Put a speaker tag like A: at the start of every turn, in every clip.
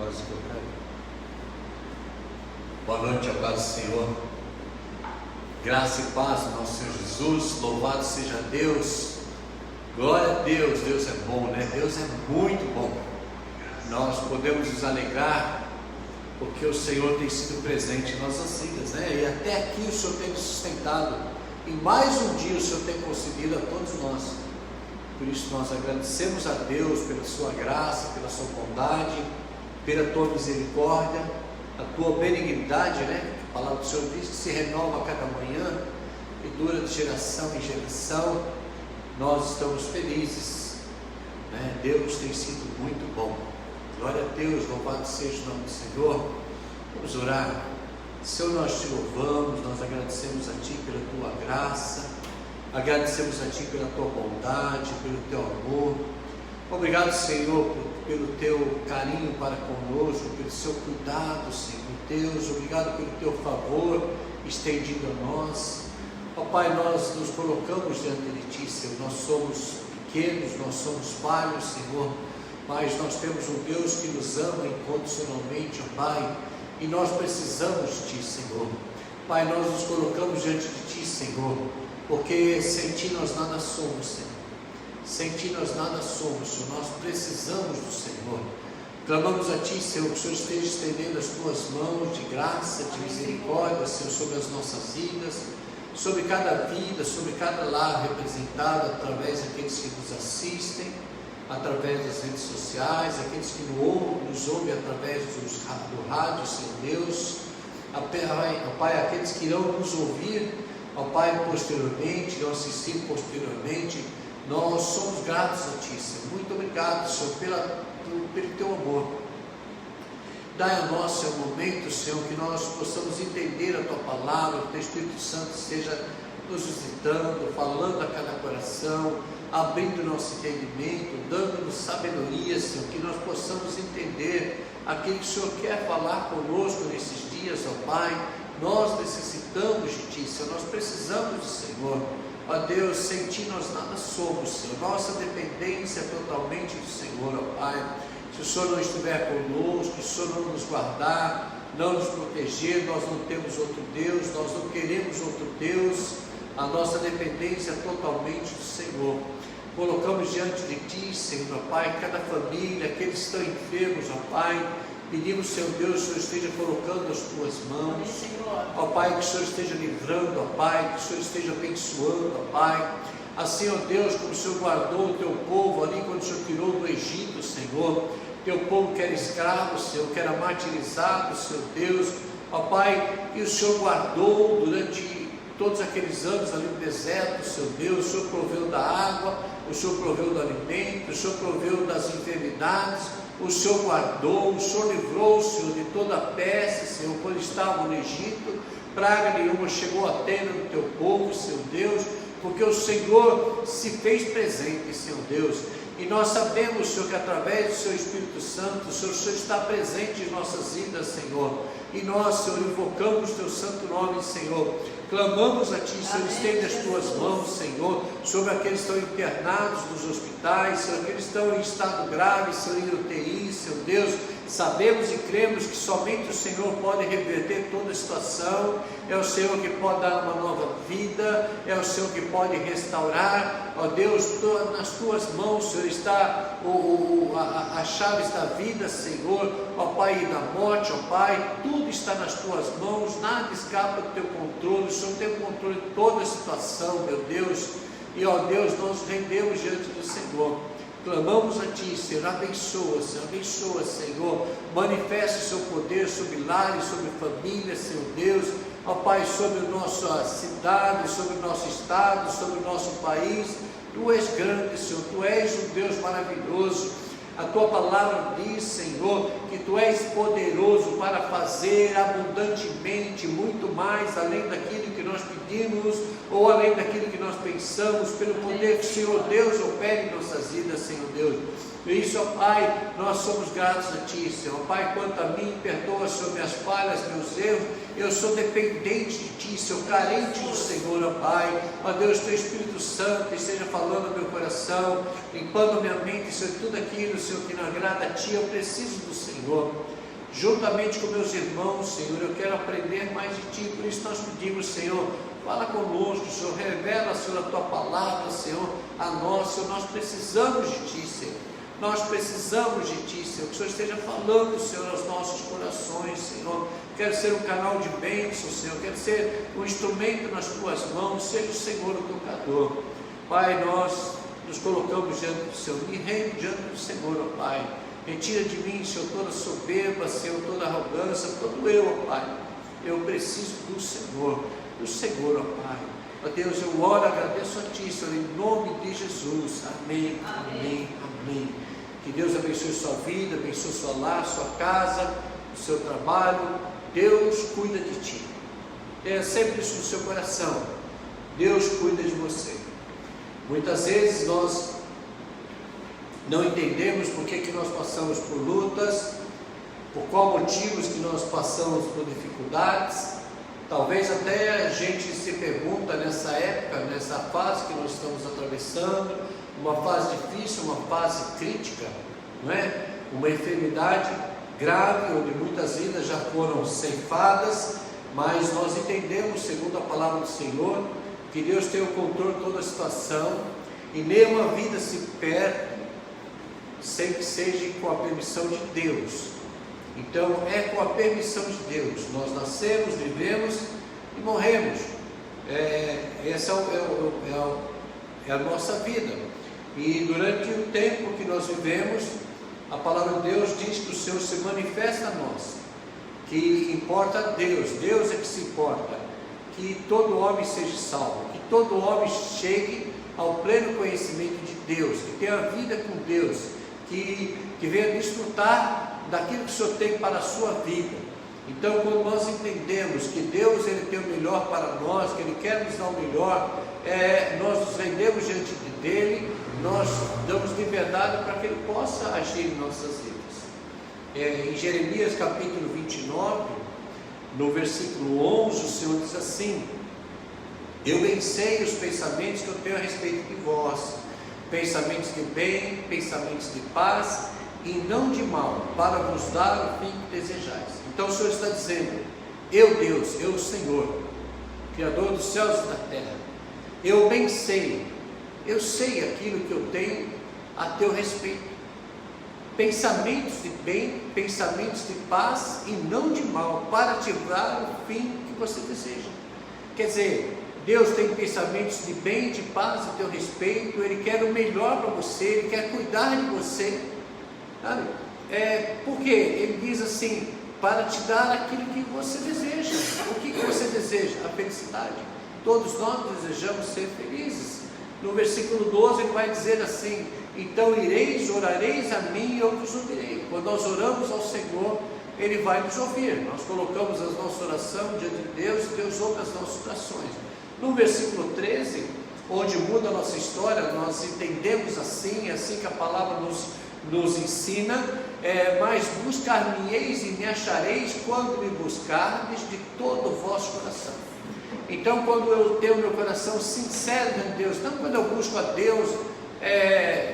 A: Quase que eu caí. Boa noite, a paz do Senhor. Graça e paz do nosso Senhor Jesus. Louvado seja Deus. Glória a Deus. Deus é bom, né? Deus é muito bom. Nós podemos nos alegrar porque o Senhor tem sido presente em nossas vidas, né? E até aqui o Senhor tem nos sustentado. E mais um dia o Senhor tem concedido a todos nós. Por isso nós agradecemos a Deus pela sua graça, pela sua bondade, pela tua misericórdia, a tua benignidade, né? A palavra do Senhor diz que se renova a cada manhã e dura de geração em geração. Nós estamos felizes, né? Deus tem sido muito bom. Glória a Deus, louvado seja o nome do Senhor. Vamos orar. Senhor, nós te louvamos, nós agradecemos a Ti pela Tua graça, agradecemos a Ti pela Tua bondade, pelo Teu amor. Obrigado, Senhor, pelo Teu carinho para conosco, pelo Seu cuidado, Senhor Deus. Obrigado pelo Teu favor estendido a nós. Ó Pai, nós nos colocamos diante de Ti, Senhor. Nós somos pequenos, nós somos falhos, Senhor, mas nós temos um Deus que nos ama incondicionalmente, ó Pai, e nós precisamos de Ti, Senhor. Pai, nós nos colocamos diante de Ti, Senhor, porque sem Ti nós nada somos, Senhor. Sem Ti nós nada somos, Senhor. Nós precisamos do Senhor. Clamamos a Ti, Senhor, que o Senhor esteja estendendo as Tuas mãos de graça, de misericórdia, Senhor, sobre as nossas vidas, sobre cada vida, sobre cada lar representado através daqueles que nos assistem, através das redes sociais, aqueles que nos ouvem através do rádio, Senhor Deus. Ó Pai, aqueles que irão nos ouvir, ó Pai, posteriormente, irão assistir posteriormente. Nós somos gratos a Ti, Senhor. Muito obrigado, Senhor, pelo Teu amor. Dai a nós, Senhor, um momento, Senhor, que nós possamos entender a Tua palavra, que o Teu Espírito Santo esteja nos visitando, falando a cada coração, abrindo nosso entendimento, dando-nos sabedoria, Senhor, que nós possamos entender aquilo que o Senhor quer falar conosco nesses dias, ó Pai. Nós necessitamos de Ti, Senhor, nós precisamos do Senhor. Ó Deus, sem Ti nós nada somos, Senhor. Nossa dependência é totalmente do Senhor, ó Pai. Se o Senhor não estiver conosco, se o Senhor não nos guardar, não nos proteger, nós não temos outro Deus, nós não queremos outro Deus. A nossa dependência é totalmente do Senhor. Colocamos diante de Ti, Senhor, ó Pai, cada família, aqueles que estão enfermos, ó Pai. Pedimos, Senhor Deus, que o Senhor esteja colocando as Tuas mãos, ó Pai, que o Senhor esteja livrando, ó Pai, que o Senhor esteja abençoando, ó Pai. Assim, ó Deus, como o Senhor guardou o Teu povo ali quando o Senhor tirou do Egito, Senhor, Teu povo que era escravo, Senhor, que era martirizado, Senhor Deus, ó Pai, e o Senhor guardou durante todos aqueles anos ali no deserto, Senhor Deus. O Senhor proveu da água, o Senhor proveu do alimento, o Senhor proveu das enfermidades, o Senhor guardou, o Senhor livrou, Senhor, de toda a peste, Senhor, quando estavam no Egito. Praga nenhuma chegou à tenda do Teu povo, Senhor Deus, porque o Senhor se fez presente, Senhor Deus. E nós sabemos, Senhor, que através do Seu Espírito Santo, o Senhor está presente em nossas vidas, Senhor. E nós, Senhor, invocamos Teu santo nome, Senhor. Clamamos a Ti, Senhor, estende as Tuas mãos, Senhor, sobre aqueles que estão internados nos hospitais, Senhor, aqueles que estão em estado grave, Senhor, em UTI, Senhor Deus. Sabemos e cremos que somente o Senhor pode reverter toda a situação. É o Senhor que pode dar uma nova vida, é o Senhor que pode restaurar. Ó Deus, nas Tuas mãos, Senhor, está a chave da vida, Senhor, ó Pai, e da morte, ó Pai, tudo está nas Tuas mãos, nada escapa do Teu controle. O Senhor tem o controle de toda a situação, meu Deus. E ó Deus, nós nos rendemos diante do Senhor. Clamamos a Ti, Senhor, abençoa, Senhor, manifesta o Seu poder sobre lares, sobre famílias, Senhor Deus, ó Pai, sobre a nossa cidade, sobre o nosso estado, sobre o nosso país. Tu és grande, Senhor, Tu és um Deus maravilhoso. A Tua palavra diz, Senhor, que Tu és poderoso para fazer abundantemente, muito mais, além daquilo que nós pedimos, ou além daquilo que nós pensamos, pelo poder que o Senhor Deus opera em nossas vidas, Senhor Deus. Por isso, ó Pai, nós somos gratos a Ti, Senhor. Pai, quanto a mim, perdoa, Senhor, minhas falhas, meus erros. Eu sou dependente de Ti, Senhor, carente do Senhor, ó Pai. Ó Deus, Teu Espírito Santo esteja falando no meu coração, limpando minha mente, Senhor, tudo aquilo, Senhor, que não agrada a Ti. Eu preciso do Senhor. juntamente com meus irmãos, Senhor, eu quero aprender mais de Ti, por isso nós pedimos, Senhor, fala conosco, Senhor, revela, Senhor, a Tua palavra, Senhor, a nós, Senhor, nós precisamos de Ti, Senhor, nós precisamos de Ti, Senhor, que o Senhor esteja falando, Senhor, aos nossos corações, Senhor. Quero ser um canal de bênção, Senhor, quero ser um instrumento nas Tuas mãos, seja o Senhor o tocador. Pai, nós nos colocamos diante do Senhor, me rendo diante do Senhor, ó Pai. Retira de mim, Senhor, toda soberba, Senhor, toda arrogância, todo eu, ó Pai. Eu preciso do Senhor, ó Pai. Ó Deus, eu oro, agradeço a Ti, Senhor, em nome de Jesus. Amém, amém, amém. Que Deus abençoe sua vida, abençoe sua lar, sua casa, o seu trabalho. Deus cuida de ti. Tenha sempre isso no seu coração. Deus cuida de você. Muitas vezes nós não entendemos por que nós passamos por lutas, por qual motivos que nós passamos por dificuldades. Talvez até a gente se pergunta nessa época, nessa fase que nós estamos atravessando, uma fase difícil, uma fase crítica, não é? Uma enfermidade grave, onde muitas vidas já foram ceifadas, mas nós entendemos, segundo a palavra do Senhor, que Deus tem o controle de toda a situação, e nenhuma vida se perde sem que seja com a permissão de Deus. Então é com a permissão de Deus, nós nascemos, vivemos e morremos. Essa é a nossa vida, e durante o tempo que nós vivemos, a palavra de Deus diz que o Senhor se manifesta a nós, que importa a Deus, Deus é que se importa, que todo homem seja salvo, que todo homem chegue ao pleno conhecimento de Deus, que tenha vida com Deus, que venha desfrutar daquilo que o Senhor tem para a sua vida. Então, quando nós entendemos que Deus Ele tem o melhor para nós, que Ele quer nos dar o melhor, nós nos rendemos diante dEle, nós damos liberdade para que Ele possa agir em nossas vidas. Em Jeremias capítulo 29, no versículo 11, o Senhor diz assim: eu bem sei os pensamentos que eu tenho a respeito de vós, pensamentos de bem, pensamentos de paz e não de mal, para vos dar o fim que desejais. Então o Senhor está dizendo: eu Deus, eu o Senhor, Criador dos céus e da terra, eu bem sei, eu sei aquilo que eu tenho a teu respeito, pensamentos de bem, pensamentos de paz e não de mal, para te dar o fim que você deseja. Quer dizer, Deus tem pensamentos de bem, de paz a teu respeito, Ele quer o melhor para você, Ele quer cuidar de você, sabe? Porque Ele diz assim, para te dar aquilo que você deseja. O que você deseja? A felicidade. Todos nós desejamos ser felizes. No versículo 12 ele vai dizer assim: então ireis, orareis a mim e eu vos ouvirei. Quando nós oramos ao Senhor, Ele vai nos ouvir. Nós colocamos a nossa oração diante de Deus e Deus ouve as nossas orações. No versículo 13, onde muda a nossa história, nós entendemos assim, é assim que a palavra nos ensina, mas buscar-me-eis e me achareis quando me buscardes de todo o vosso coração. Então, quando eu tenho meu coração sincero diante de Deus, não quando eu busco a Deus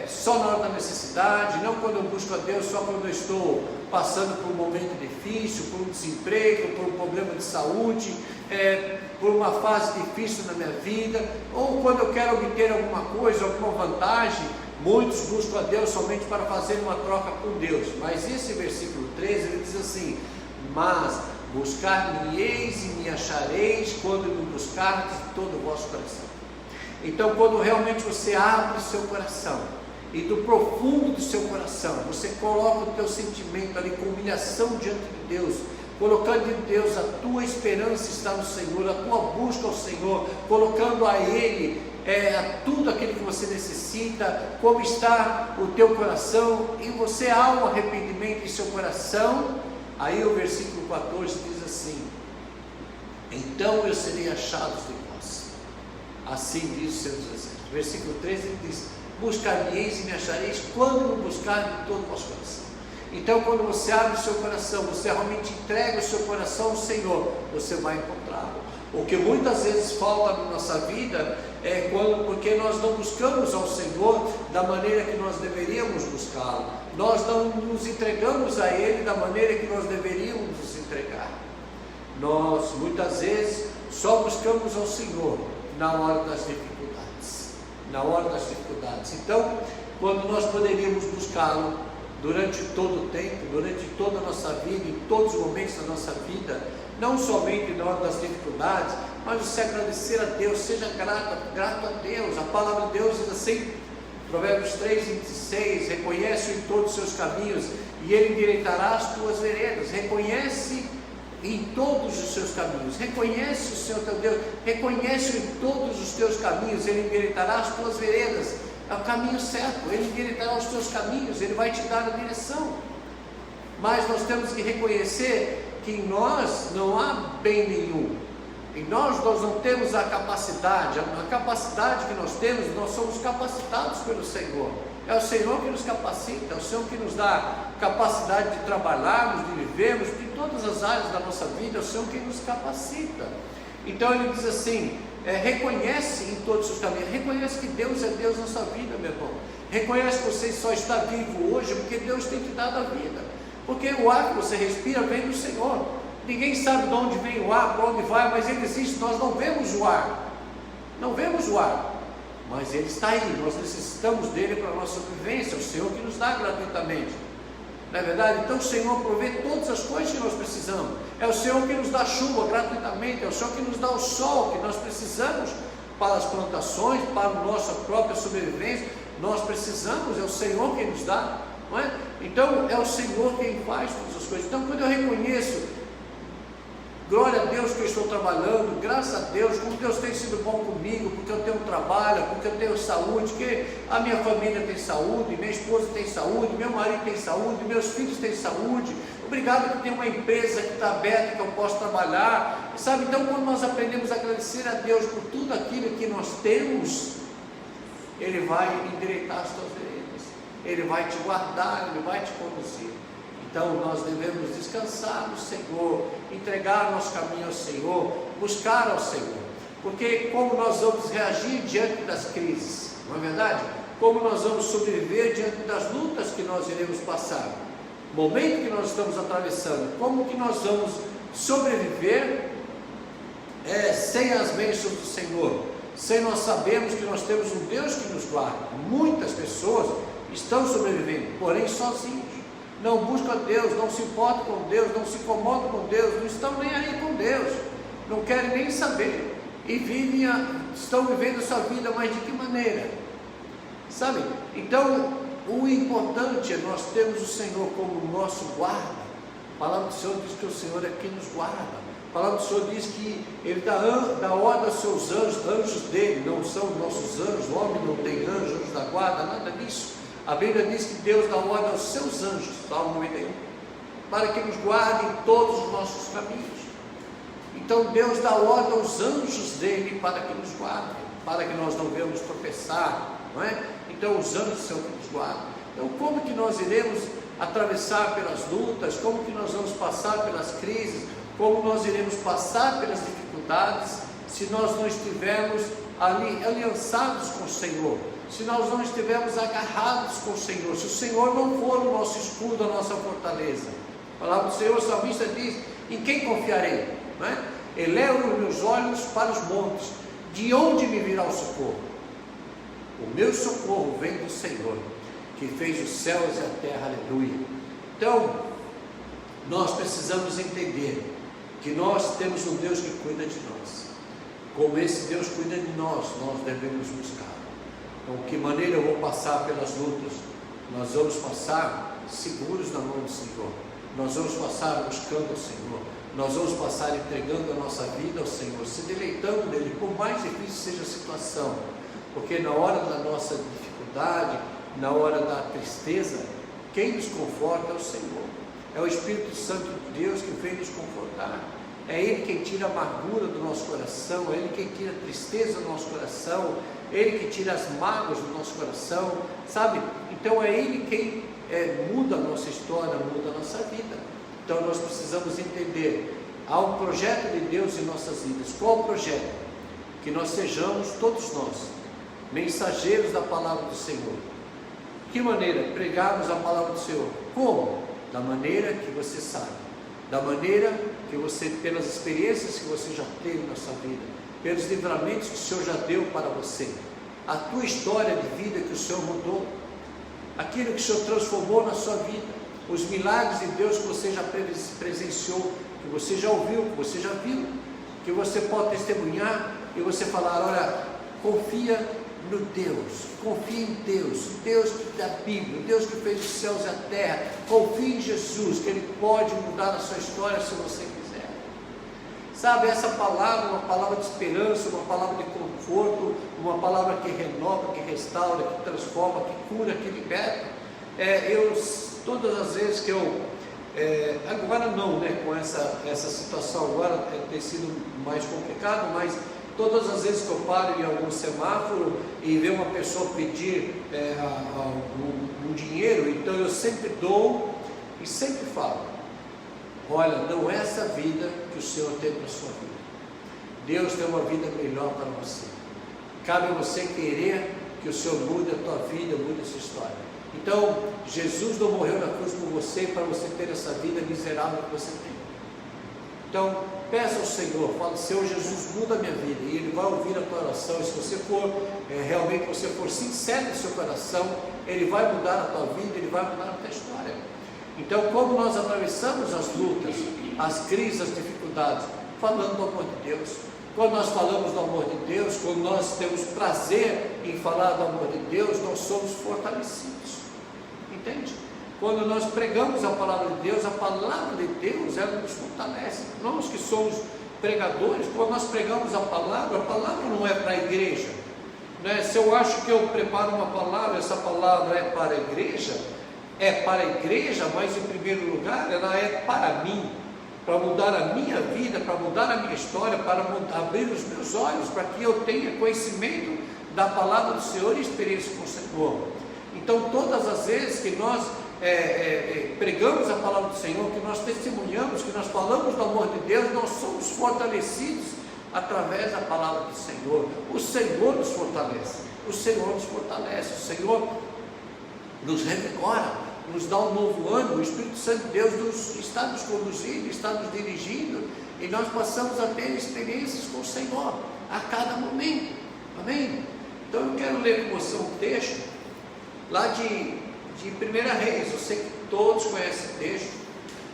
A: só na hora da necessidade, não quando eu busco a Deus só quando eu estou passando por um momento difícil, por um desemprego, por um problema de saúde, por uma fase difícil na minha vida, ou quando eu quero obter alguma coisa, alguma vantagem. Muitos buscam a Deus somente para fazer uma troca com Deus, mas esse versículo 13 ele diz assim: mas buscar-me-eis e me achareis quando me buscardes de todo o vosso coração. Então, quando realmente você abre o seu coração, e do profundo do seu coração, você coloca o teu sentimento ali com humilhação diante de Deus, colocando em Deus a tua esperança está no Senhor, a tua busca ao Senhor, colocando a Ele tudo aquilo que você necessita, como está o teu coração, e você há um arrependimento em seu coração. Aí o versículo 14 diz assim: então eu serei achado de vós, assim diz o Senhor dos Exércitos. Versículo 13 ele diz: buscar-me-eis e me achareis quando me buscar de todo o vosso coração. Então, quando você abre o seu coração, você realmente entrega o seu coração ao Senhor, você vai encontrá-lo. O que muitas vezes falta na nossa vida é porque nós não buscamos ao Senhor da maneira que nós deveríamos buscá-lo. Nós não nos entregamos a Ele da maneira que nós deveríamos nos entregar. Nós muitas vezes só buscamos ao Senhor na hora das dificuldades. Na hora das dificuldades. Então, quando nós poderíamos buscá-lo durante todo o tempo, durante toda a nossa vida, em todos os momentos da nossa vida, não somente na hora das dificuldades, mas você agradecer a Deus, seja grato a Deus. A palavra de Deus diz assim, Provérbios 3:26, reconhece-o em todos os seus caminhos e Ele endireitará as tuas veredas. Reconhece em todos os seus caminhos, reconhece o Senhor teu Deus, reconhece-o em todos os teus caminhos, Ele endireitará as tuas veredas. É o caminho certo, Ele endireitará os teus caminhos, Ele vai te dar a direção. Mas nós temos que reconhecer que em nós não há bem nenhum, em nós não temos a capacidade que nós temos, nós somos capacitados pelo Senhor. É o Senhor que nos capacita, é o Senhor que nos dá capacidade de trabalharmos, de vivermos, de todas as áreas da nossa vida, é o Senhor que nos capacita. Então Ele diz assim, reconhece em todos os seus caminhos, reconhece que Deus é Deus na sua vida, meu irmão. Reconhece que você só está vivo hoje porque Deus tem te dado a vida. Porque o ar que você respira vem do Senhor. Ninguém sabe de onde vem o ar, para onde vai, mas ele existe. Nós não vemos o ar, não vemos o ar, mas ele está aí. Nós necessitamos dele para a nossa sobrevivência. É o Senhor que nos dá gratuitamente, não é verdade? Então o Senhor provê todas as coisas que nós precisamos. É o Senhor que nos dá chuva gratuitamente, é o Senhor que nos dá o sol que nós precisamos para as plantações, para a nossa própria sobrevivência. Nós precisamos, é o Senhor quem nos dá, não é? Então é o Senhor quem faz todas as coisas. Então quando eu reconheço, glória a Deus que eu estou trabalhando, graças a Deus, como Deus tem sido bom comigo, porque eu tenho trabalho, porque eu tenho saúde, que a minha família tem saúde, minha esposa tem saúde, meu marido tem saúde, meus filhos têm saúde, obrigado que tem uma empresa que está aberta, que eu posso trabalhar, sabe? Então quando nós aprendemos a agradecer a Deus por tudo aquilo que nós temos, Ele vai endireitar as tuas veredas, Ele vai te guardar, Ele vai te conduzir. Então nós devemos descansar no Senhor, entregar nosso caminho ao Senhor, buscar ao Senhor, porque como nós vamos reagir diante das crises, não é verdade? Como nós vamos sobreviver diante das lutas que nós iremos passar, momento que nós estamos atravessando, como que nós vamos sobreviver sem as bênçãos do Senhor, sem nós sabermos que nós temos um Deus que nos guarda. Muitas pessoas estão sobrevivendo, porém sozinhos. Não buscam a Deus, não se importam com Deus, não se incomodam com Deus, não estão nem aí com Deus, não querem nem saber, e estão vivendo a sua vida, mas de que maneira? Sabe? Então, o importante é nós termos o Senhor como nosso guarda. A palavra do Senhor diz que o Senhor é quem nos guarda. A palavra do Senhor diz que Ele dá ordem aos seus anjos dele, não são nossos anjos, o homem não tem anjos da guarda, nada disso. A Bíblia diz que Deus dá ordem aos seus anjos, Salmo 91, para que nos guardem todos os nossos caminhos. Então Deus dá ordem aos anjos dele para que nos guardem, para que nós não venhamos tropeçar, não é? Então os anjos são que nos guardam. Então como que nós iremos atravessar pelas lutas, como que nós vamos passar pelas crises, como nós iremos passar pelas dificuldades, se nós não estivermos ali aliançados com o Senhor, se nós não estivermos agarrados com o Senhor, se o Senhor não for o nosso escudo, a nossa fortaleza. A palavra do Senhor, o salmista diz, em quem confiarei? Não é? Elevo os meus olhos para os montes, de onde me virá o socorro? O meu socorro vem do Senhor, que fez os céus e a terra, aleluia. Então, nós precisamos entender que nós temos um Deus que cuida de nós. Como esse Deus cuida de nós, nós devemos buscar. Então, que maneira eu vou passar pelas lutas? Nós vamos passar seguros na mão do Senhor, nós vamos passar buscando o Senhor, nós vamos passar entregando a nossa vida ao Senhor, se deleitando nele, por mais difícil seja a situação, porque na hora da nossa dificuldade, na hora da tristeza, quem nos conforta é o Senhor, é o Espírito Santo de Deus que vem nos confortar. É Ele quem tira a amargura do nosso coração, é Ele quem tira a tristeza do nosso coração, Ele que tira as mágoas do nosso coração, sabe? Então é Ele quem muda a nossa história, muda a nossa vida. Então nós precisamos entender
B: há um projeto de Deus em nossas vidas. Qual o projeto? Que nós sejamos, todos nós, mensageiros da palavra do Senhor. De que maneira? Pregarmos a palavra do Senhor. Como? Da maneira que você sabe, da maneira que você, pelas experiências que você já teve na sua vida, pelos livramentos que o Senhor já deu para você, a tua história de vida que o Senhor mudou, aquilo que o Senhor transformou na sua vida, os milagres de Deus que você já presenciou, que você já ouviu, que você já viu, que você pode testemunhar e você falar: olha, confia no Deus, confia em Deus, Deus da Bíblia, Deus que fez os céus e a terra, confia em Jesus, que Ele pode mudar a sua história se você quiser. Sabe, essa palavra, uma palavra de esperança, uma palavra de conforto, uma palavra que renova, que restaura, que transforma, que cura, que liberta. Todas as vezes que agora não, né, com essa situação agora tem sido mais complicado, mas todas as vezes que eu paro em algum semáforo e vejo uma pessoa pedir um dinheiro, então eu sempre dou e sempre falo: olha, não é essa vida que o Senhor tem para a sua vida. Deus tem uma vida melhor para você. Cabe a você querer que o Senhor mude a tua vida, mude a sua história. Então, Jesus não morreu na cruz por você para você ter essa vida miserável que você tem. Então, peça ao Senhor, fala: Senhor Jesus, muda a minha vida, e Ele vai ouvir a tua oração. E se você for, realmente você for sincero no seu coração, Ele vai mudar a tua vida, Ele vai mudar a tua história. Então, como nós atravessamos as lutas, as crises, as dificuldades, falando do amor de Deus, quando nós falamos do amor de Deus, quando nós temos prazer em falar do amor de Deus, nós somos fortalecidos, entende? Quando nós pregamos a palavra de Deus, ela nos fortalece. Nós que somos pregadores, quando nós pregamos a palavra não é para a igreja, né? Se eu acho que eu preparo uma palavra, essa palavra é para a igreja, mas em primeiro lugar ela é para mim, para mudar a minha vida, para mudar a minha história, para abrir os meus olhos, para que eu tenha conhecimento da palavra do Senhor e experiência com o Senhor. Então, todas as vezes que nós pregamos a palavra do Senhor, que nós testemunhamos, que nós falamos do amor de Deus, nós somos fortalecidos através da palavra do Senhor. O Senhor nos fortalece, o Senhor nos revigora, nos dá um novo ânimo. O Espírito Santo de Deus está nos conduzindo, está nos dirigindo, e nós passamos a ter experiências com o Senhor a cada momento, amém? Então eu quero ler com você um texto lá de 1 Reis. Eu sei que todos conhecem o texto,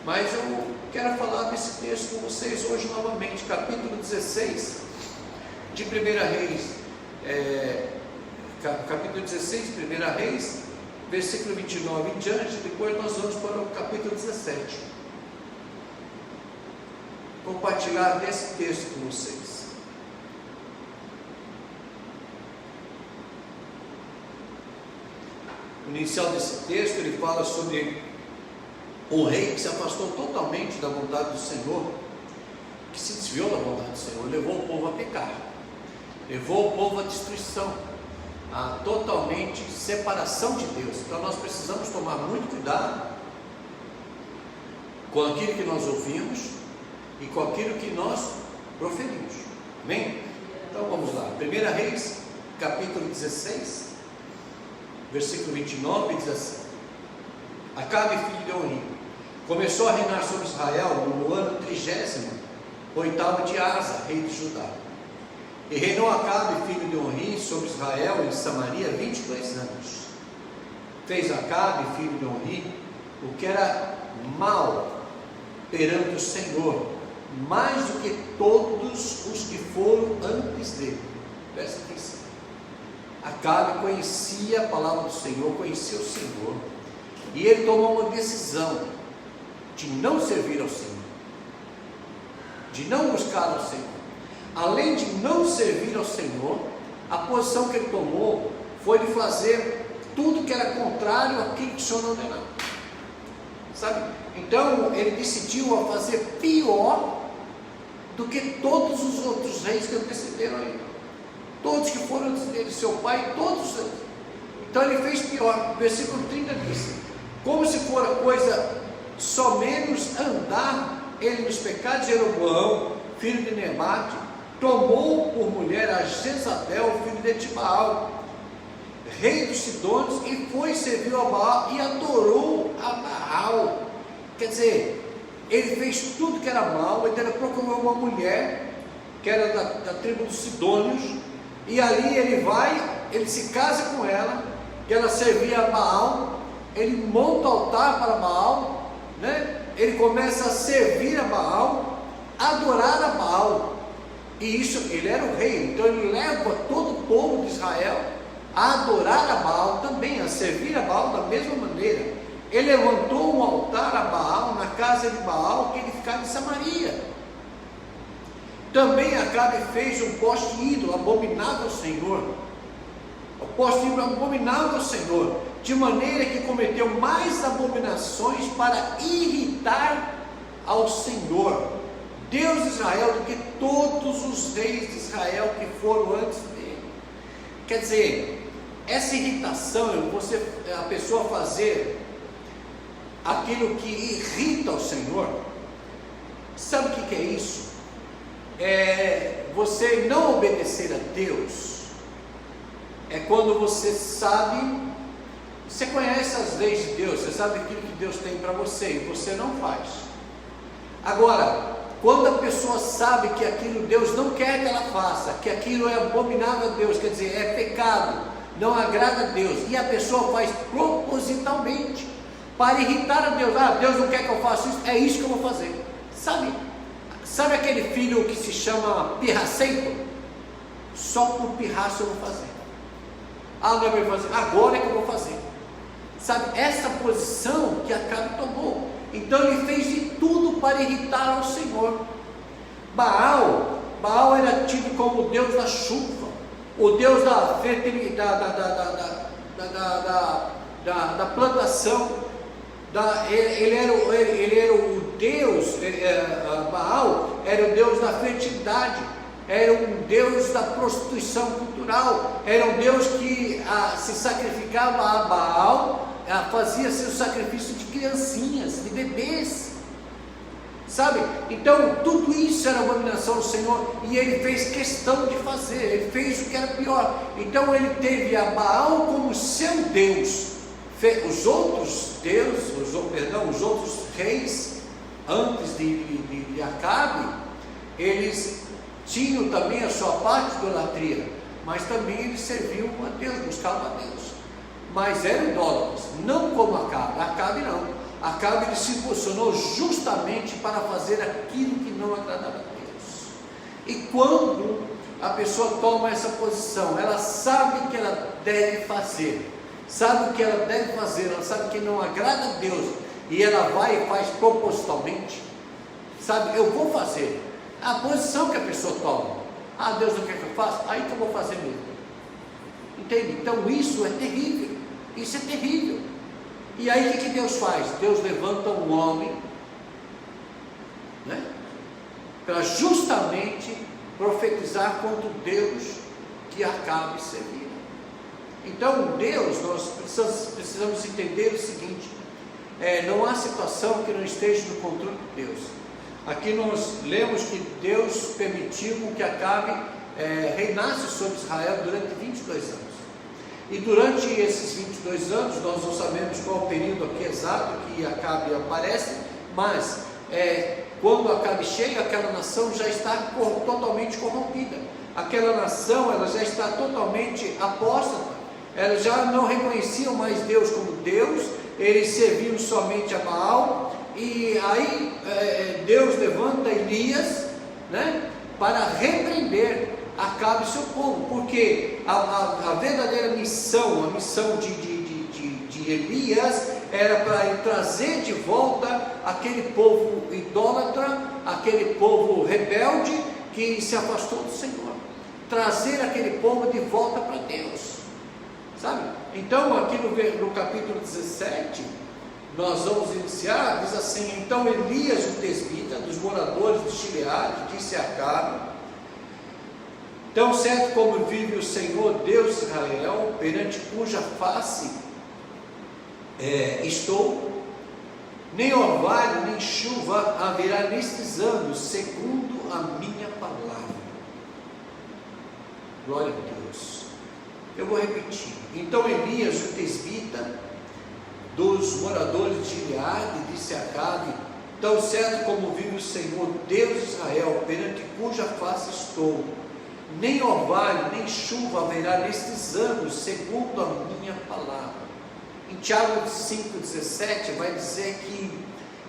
B: mas eu quero falar desse texto com vocês hoje novamente, capítulo 16 de 1 Reis, capítulo 16 de 1 Reis, versículo 29 em diante. Depois nós vamos para o capítulo 17, compartilhar desse texto com vocês. O inicial desse texto, ele fala sobre o rei que se afastou totalmente da vontade do Senhor, que se desviou da vontade do Senhor, levou o povo a pecar, levou o povo à destruição, a totalmente separação de Deus. Então nós precisamos tomar muito cuidado com aquilo que nós ouvimos e com aquilo que nós proferimos, amém? Então vamos lá, 1 Reis, capítulo 16, versículo 29, diz assim: Acabe, filho de Onri, começou a reinar sobre Israel no ano 38º de Asa, rei de Judá. E reinou Acabe, filho de Onri, sobre Israel em Samaria 22 anos. Fez Acabe, filho de Onri, o que era mal perante o Senhor, mais do que todos os que foram antes dele. Presta atenção. Acabe conhecia a palavra do Senhor, conhecia o Senhor, e ele tomou uma decisão de não servir ao Senhor, de não buscar ao Senhor. Além de não servir ao Senhor, a posição que ele tomou foi de fazer tudo que era contrário àquilo que o Senhor ordenou, sabe? Então ele decidiu a fazer pior do que todos os outros reis que antecederam ele, todos que foram antes dele, seu pai, todos. Então ele fez pior. Versículo 30 diz: como se for a coisa só menos andar ele nos pecados de Jeroboão, filho de Nebate, tomou por mulher a Jezabel, filho de Etibaal, rei dos Sidônios, e foi serviu a Baal e adorou a Baal. Quer dizer, ele fez tudo que era mal. Então ele procurou uma mulher que era da tribo dos Sidônios, e ali ele se casa com ela, que ela servia a Baal. Ele monta o altar para Baal, né? Ele começa a servir a Baal, adorar a Baal, e isso, ele era o rei, então ele leva todo o povo de Israel a adorar a Baal também, a servir a Baal da mesma maneira. Ele levantou um altar a Baal na casa de Baal, que ele ficava em Samaria. Também Acabe fez um poste ídolo abominável ao Senhor, o poste ídolo abominável ao Senhor, de maneira que cometeu mais abominações para irritar ao Senhor, Deus de Israel, do que todos os reis de Israel que foram antes dele. Quer dizer, essa irritação, a pessoa fazer aquilo que irrita ao Senhor, sabe o que é isso? É você não obedecer a Deus. É quando você sabe, você conhece as leis de Deus, você sabe aquilo que Deus tem para você e você não faz. Agora, quando a pessoa sabe que aquilo Deus não quer que ela faça, que aquilo é abominável a Deus, quer dizer, é pecado, não agrada a Deus, e a pessoa faz propositalmente para irritar a Deus. Deus não quer que eu faça isso, é isso que eu vou fazer. Sabe aquele filho que se chama pirraceito? Só por pirraço eu vou fazer. Não é para eu fazer, agora é que eu vou fazer. Sabe, essa posição que Acabe tomou. Então ele fez de tudo para irritar ao Senhor. Baal era tido como o Deus da chuva, o Deus da fertilidade, da plantação. Ele era o Deus, Baal era o Deus da fertilidade, era um Deus da prostituição cultural, era um Deus que se sacrificava a Baal, fazia seu sacrifício de criancinhas, de bebês, sabe? Então tudo isso era abominação do Senhor, e ele fez questão de fazer, ele fez o que era pior. Então ele teve a Baal como seu Deus. Os outros deuses, os outros reis antes de Acabe, eles tinham também a sua parte de idolatria, mas também eles serviam a Deus, buscavam a Deus, mas eram idólatras, não como Acabe não. Acabe ele se posicionou justamente para fazer aquilo que não agradava a Deus. E quando a pessoa toma essa posição, ela sabe que ela deve fazer, sabe o que ela deve fazer, ela sabe que não agrada a Deus, e ela vai e faz propositalmente, sabe, eu vou fazer, a posição que a pessoa toma, Deus não quer que eu faça, aí que eu vou fazer mesmo, entende? Então isso é terrível, isso é terrível. E aí o que Deus faz? Deus levanta um homem, né, para justamente profetizar contra o Deus que Acabe servir. Então Deus, nós precisamos entender o seguinte, não há situação que não esteja no controle de Deus. Aqui nós lemos que Deus permitiu que Acabe reinasse sobre Israel durante 22 anos. E durante esses 22 anos, nós não sabemos qual o período aqui exato que Acabe aparece, mas quando Acabe chega, aquela nação já está totalmente corrompida. Aquela nação, ela já está totalmente apóstata. Elas já não reconheciam mais Deus como Deus, eles serviam somente a Baal. E aí Deus levanta Elias, né, para repreender Acabe e seu povo, porque a verdadeira missão, a missão de Elias era para ele trazer de volta aquele povo idólatra, aquele povo rebelde que se afastou do Senhor, trazer aquele povo de volta para Deus, sabe? Então aqui no capítulo 17 nós vamos iniciar, diz assim: então Elias, o tesbita, dos moradores de Gileade, disse a Acabe: tão certo como vive o Senhor Deus de Israel, perante cuja face estou, nem orvalho, nem chuva haverá nestes anos, segundo a minha palavra. Glória a Deus. Eu vou repetir. Então Elias, o tesbita, dos moradores de Gileade, disse a Acabe: tão certo como vive o Senhor, Deus de Israel, perante cuja face estou, nem orvalho, nem chuva haverá nestes anos, segundo a minha palavra. Em Tiago 5,17 vai dizer que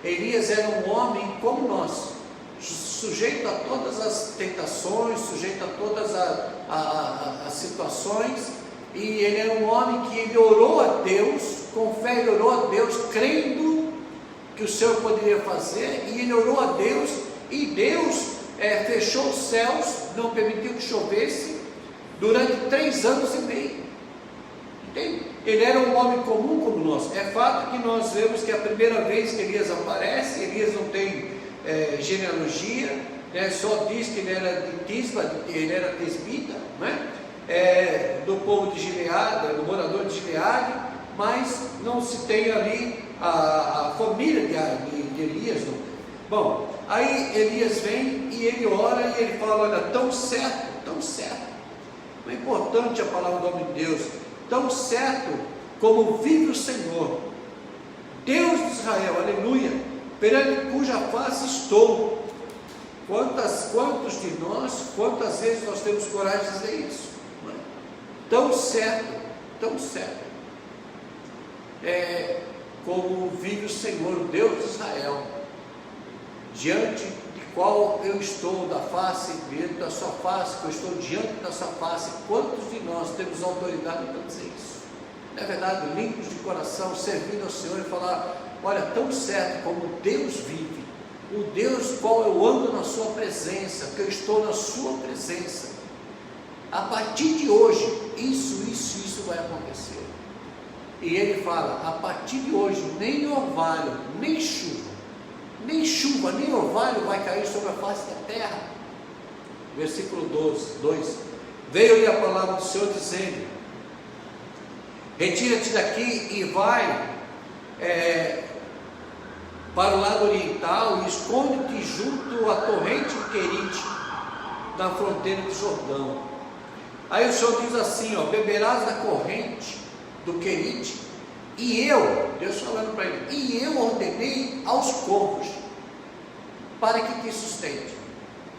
B: Elias era um homem como nós, sujeito a todas as tentações, sujeito a todas as situações, e ele era um homem que ele orou a Deus, com fé ele orou a Deus, crendo que o Senhor poderia fazer, e ele orou a Deus, e Deus fechou os céus, não permitiu que chovesse, durante 3 anos e meio. Entende? Ele era um homem comum como nós. É fato que nós vemos que a primeira vez que Elias aparece, Elias não tem genealogia, né? Só diz que ele era de Tisba, ele era tesbita, né? Do povo de Gileade, do morador de Gileade, mas não se tem ali a família de Elias. Não. Bom, aí Elias vem e ele ora e ele fala: olha, tão certo, é importante a palavra do homem de Deus, tão certo como vive o Senhor, Deus de Israel, aleluia, perante cuja face estou. Quantos de nós, quantas vezes nós temos coragem de dizer isso? Não é? Tão certo, como vive o Senhor, Deus de Israel, diante de qual eu estou, diante da sua face, que eu estou diante da sua face. Quantos de nós temos autoridade para dizer isso? Não é verdade? Limpos de coração, servindo ao Senhor e falar: olha, tão certo como Deus vive, o Deus qual eu ando na sua presença, que eu estou na sua presença, a partir de hoje, isso vai acontecer. E ele fala: a partir de hoje, nem orvalho, nem chuva, nem orvalho vai cair sobre a face da terra. Versículo 2: veio-lhe a palavra do Senhor dizendo: retira-te daqui e vai para o lado oriental e esconde-te junto à torrente de Querite, na fronteira de Jordão. Aí o Senhor diz assim, beberás da corrente do Querite, e eu, Deus falando para ele, e eu ordenei aos corvos para que te sustente.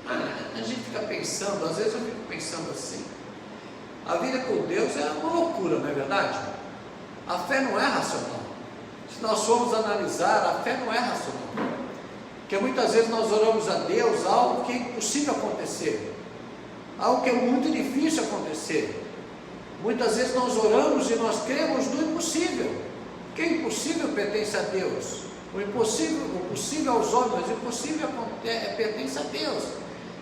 B: A gente fica pensando, às vezes eu fico pensando assim, a vida com Deus é uma loucura, não é verdade? A fé não é racional. Se nós formos analisar, a fé não é racional, porque muitas vezes nós oramos a Deus algo que é impossível acontecer, algo que é muito difícil acontecer. Muitas vezes nós oramos e nós cremos no impossível, porque o impossível pertence a Deus, o possível aos homens, mas o impossível pertence a Deus.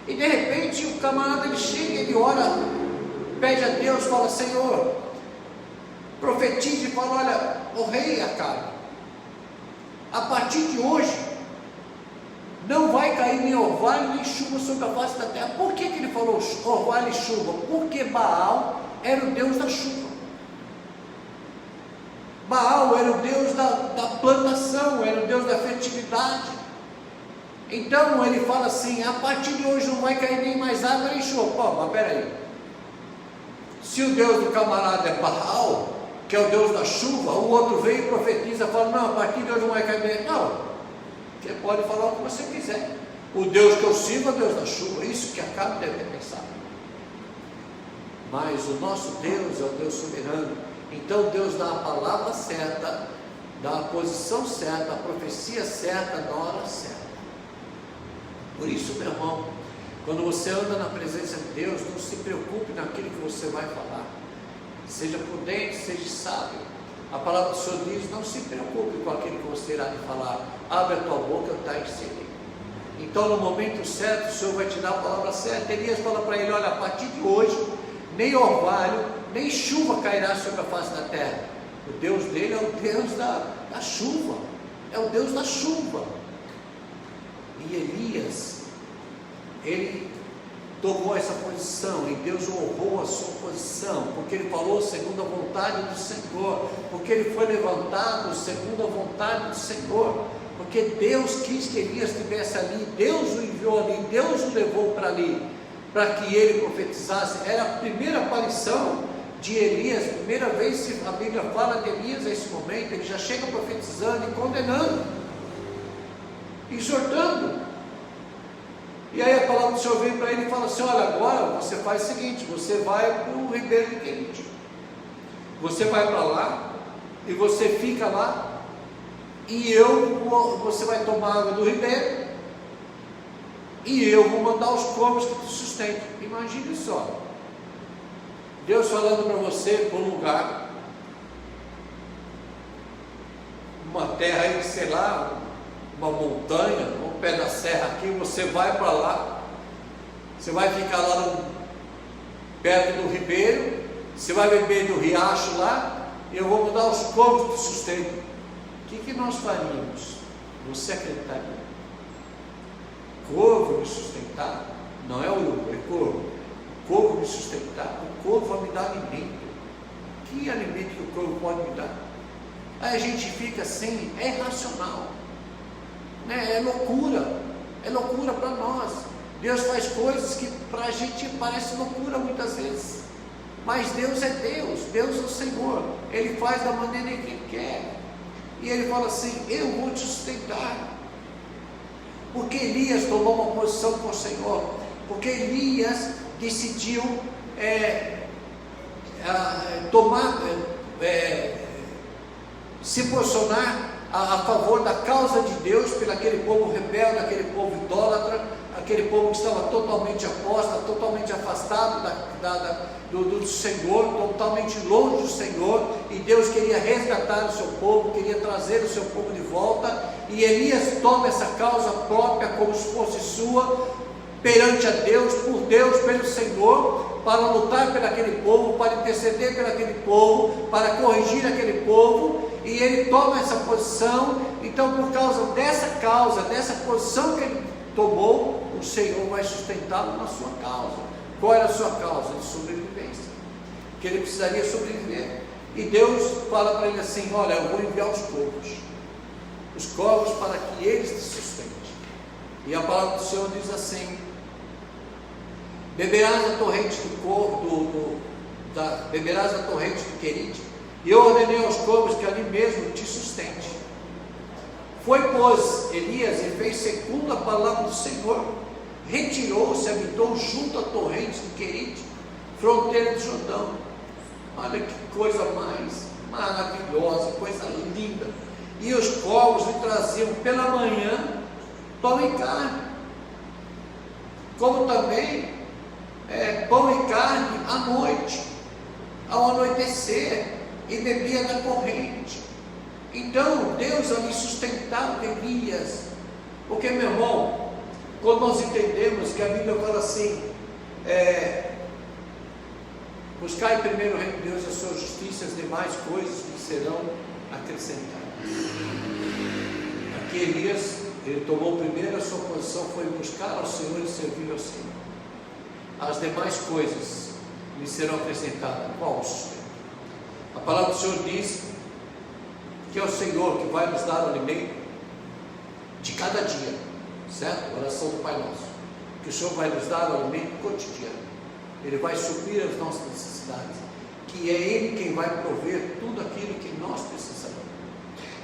B: E de repente o camarada ele chega, ele ora, pede a Deus, fala: Senhor, profetize, e fala: olha, o rei Acabe, a partir de hoje não vai cair nem orvalho nem chuva sobre a face da terra. Por que ele falou orvalho e chuva? Porque Baal era o deus da chuva. Baal era o deus da plantação, era o deus da fertilidade. Então ele fala assim: a partir de hoje não vai cair nem mais água nem chuva. Mas peraí, se o deus do camarada é Baal, que é o Deus da chuva, o outro veio e profetiza, fala: não, a partir de hoje não vai cair nem. Não, você pode falar o que você quiser, o Deus que eu sirvo é o Deus da chuva. Isso que Acabe deve ter pensado. Mas o nosso Deus é o Deus soberano. Então Deus dá a palavra certa, dá a posição certa, a profecia certa, na hora certa. Por isso, meu irmão, quando você anda na presença de Deus, não se preocupe naquilo que você vai falar. Seja prudente, seja sábio. A palavra do Senhor diz: não se preocupe com aquilo que você irá falar. Abre a tua boca, eu te ensinei. Então, no momento certo, o Senhor vai te dar a palavra certa. Elias fala para ele: olha, a partir de hoje, nem orvalho, nem chuva cairá sobre a face da terra. O Deus dele é o Deus da chuva. É o Deus da chuva. E Elias, ele tomou essa posição, e Deus honrou a sua posição, porque ele falou segundo a vontade do Senhor, porque ele foi levantado segundo a vontade do Senhor. porque Deus quis que Elias estivesse ali, Deus o enviou ali, Deus o levou para ali, para que ele profetizasse. Era a primeira aparição de Elias, primeira vez que a Bíblia fala de Elias nesse momento. Ele já chega profetizando e condenando, exortando. E aí a palavra do Senhor vem para ele e fala assim: olha, agora você faz o seguinte, você vai para o ribeiro de Querite, você vai para lá, e você fica lá, e você vai tomar água do ribeiro, e eu vou mandar os corvos que te sustentam. Imagine só, Deus falando para você, para um lugar, uma terra aí, sei lá, uma montanha, um pé da serra aqui, você vai para lá, você vai ficar lá perto do ribeiro, você vai beber do riacho lá, e eu vou mudar os corvos que te sustentam. O que nós faríamos? Você acreditaria? Corvo me sustentar? Não é urubu, é corvo. Corvo me sustentar? O corvo vai me dar alimento. Que alimento que o corvo pode me dar? Aí a gente fica assim, é irracional, né? É loucura para nós. Deus faz coisas que para a gente parece loucura muitas vezes, mas Deus é Deus, Deus é o Senhor, Ele faz da maneira que Ele quer, e Ele fala assim: eu vou te sustentar. Porque Elias tomou uma posição com o Senhor, porque Elias decidiu se posicionar a favor da causa de Deus, pelo aquele povo rebelde, aquele povo idólatra, aquele povo que estava totalmente apóstata, totalmente afastado do Senhor, totalmente longe do Senhor, e Deus queria resgatar o seu povo, queria trazer o seu povo de volta, e Elias toma essa causa própria como se fosse sua, perante a Deus, por Deus, pelo Senhor, para lutar por aquele povo, para interceder por aquele povo, para corrigir aquele povo, e ele toma essa posição. Então, por causa dessa posição que ele tomou, o Senhor vai sustentá-lo na sua causa. Qual era a sua causa? De sobrevivência, que ele precisaria sobreviver, e Deus fala para ele assim: olha, eu vou enviar os corvos para que eles te sustentem. E a palavra do Senhor diz assim: beberás a torrente beberás a torrente do Querite, e eu ordenei aos corvos que ali mesmo te sustente. Foi, pois, Elias e fez segundo a palavra do Senhor, retirou-se, habitou junto à torrente do Querite, fronteira de Jordão. Olha que coisa mais maravilhosa, coisa linda. E os corvos lhe traziam pela manhã pão e carne, como também pão e carne à noite, ao anoitecer, e bebia da corrente. Então Deus ali sustentava Elias, porque, meu irmão, quando nós entendemos que a Bíblia fala assim, buscai primeiro o reino de Deus e a sua justiça, as demais coisas lhe serão acrescentadas. Aqui Elias, ele tomou primeiro a sua posição, foi buscar ao Senhor e servir ao Senhor. As demais coisas lhe serão acrescentadas. Qual o sustento? A palavra do Senhor diz que é o Senhor que vai nos dar o alimento de cada dia, certo? Oração do Pai Nosso, que o Senhor vai nos dar o alimento cotidiano, Ele vai suprir as nossas necessidades, que é Ele quem vai prover tudo aquilo que nós precisamos.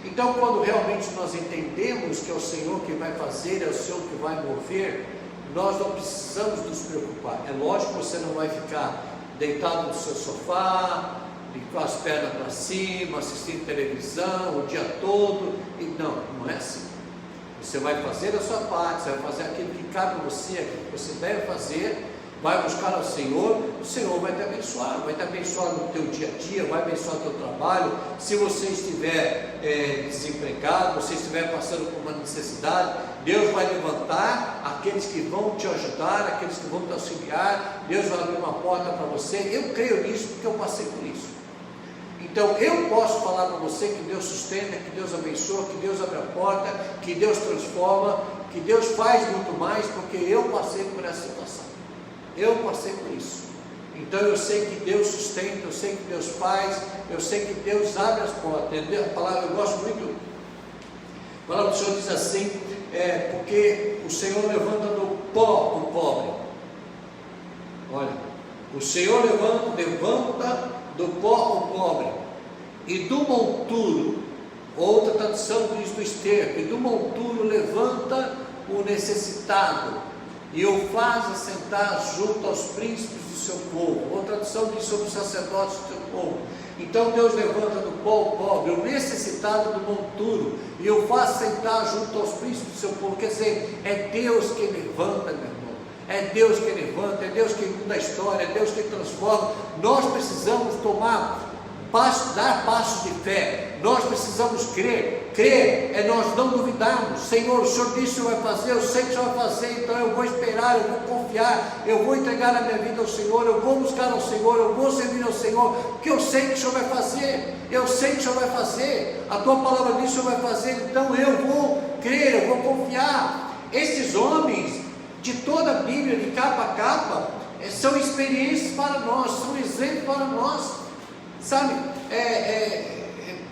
B: Então, quando realmente nós entendemos que é o Senhor que vai fazer, é o Senhor que vai mover, nós não precisamos nos preocupar. É lógico que você não vai ficar deitado no seu sofá, com as pernas para cima, assistindo televisão o dia todo, e não é assim. Você vai fazer a sua parte, você vai fazer aquilo que cabe a você, aquilo que você deve fazer, vai buscar ao Senhor, o Senhor vai te abençoar no teu dia a dia, vai abençoar o teu trabalho. Se você estiver desempregado, se estiver passando por uma necessidade, Deus vai levantar aqueles que vão te ajudar, aqueles que vão te auxiliar. Deus vai abrir uma porta para você. Eu creio nisso porque eu passei por isso. Então eu posso falar para você que Deus sustenta, que Deus abençoa, que Deus abre a porta, que Deus transforma, que Deus faz muito mais, porque eu passei por essa situação. Eu passei por isso. Então eu sei que Deus sustenta, eu sei que Deus faz, eu sei que Deus abre as portas. A palavra eu gosto muito, palavra do Senhor diz assim, porque o Senhor levanta do pó o pobre. Olha, o Senhor levanta do pó o pobre, e do monturo, outra tradução diz do esterco, e do monturo levanta o necessitado, e o faz assentar junto aos príncipes do seu povo. Outra tradução diz sobre os sacerdotes do seu povo. Então Deus levanta do pó o pobre, o necessitado do monturo, e o faz sentar junto aos príncipes do seu povo. Quer dizer, é Deus que levanta, meu irmão. É Deus que levanta, é Deus que muda a história, é Deus que transforma. Nós precisamos dar passos de fé. Nós precisamos crer. Crer é nós não duvidarmos. Senhor, o Senhor disse que o Senhor vai fazer, eu sei que o Senhor vai fazer, então eu vou esperar, eu vou confiar, eu vou entregar a minha vida ao Senhor, eu vou buscar ao Senhor, eu vou servir ao Senhor, porque eu sei que o Senhor vai fazer, eu sei que o Senhor vai fazer, a tua palavra diz que o Senhor vai fazer, então eu vou crer, eu vou confiar. Esses homens de toda a Bíblia, de capa a capa, são experiências para nós, são exemplos para nós, sabe?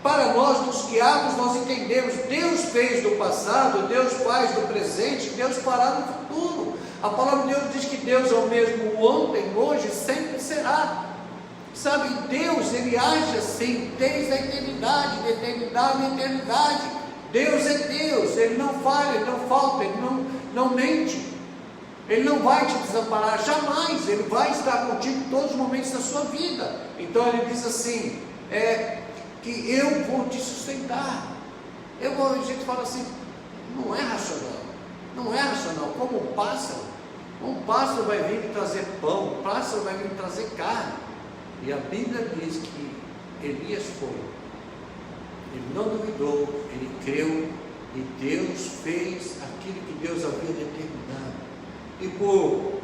B: Para nós nos guiarmos, nós entendemos, Deus fez do passado, Deus faz do presente, Deus fará no futuro. A palavra de Deus diz que Deus é o mesmo ontem, hoje, sempre será. Sabe, Deus, Ele age assim, desde a eternidade, de eternidade a eternidade. Deus é Deus, Ele não falha, Ele não falta, Ele não mente. Ele não vai te desamparar, jamais. Ele vai estar contigo em todos os momentos da sua vida. Então Ele diz assim, que eu vou te sustentar. A gente fala assim, não é racional, não é racional, como um pássaro vai vir me trazer pão, um pássaro vai vir me trazer carne, e a Bíblia diz que Elias foi, ele não duvidou, ele creu, e Deus fez aquilo que Deus havia determinado, e por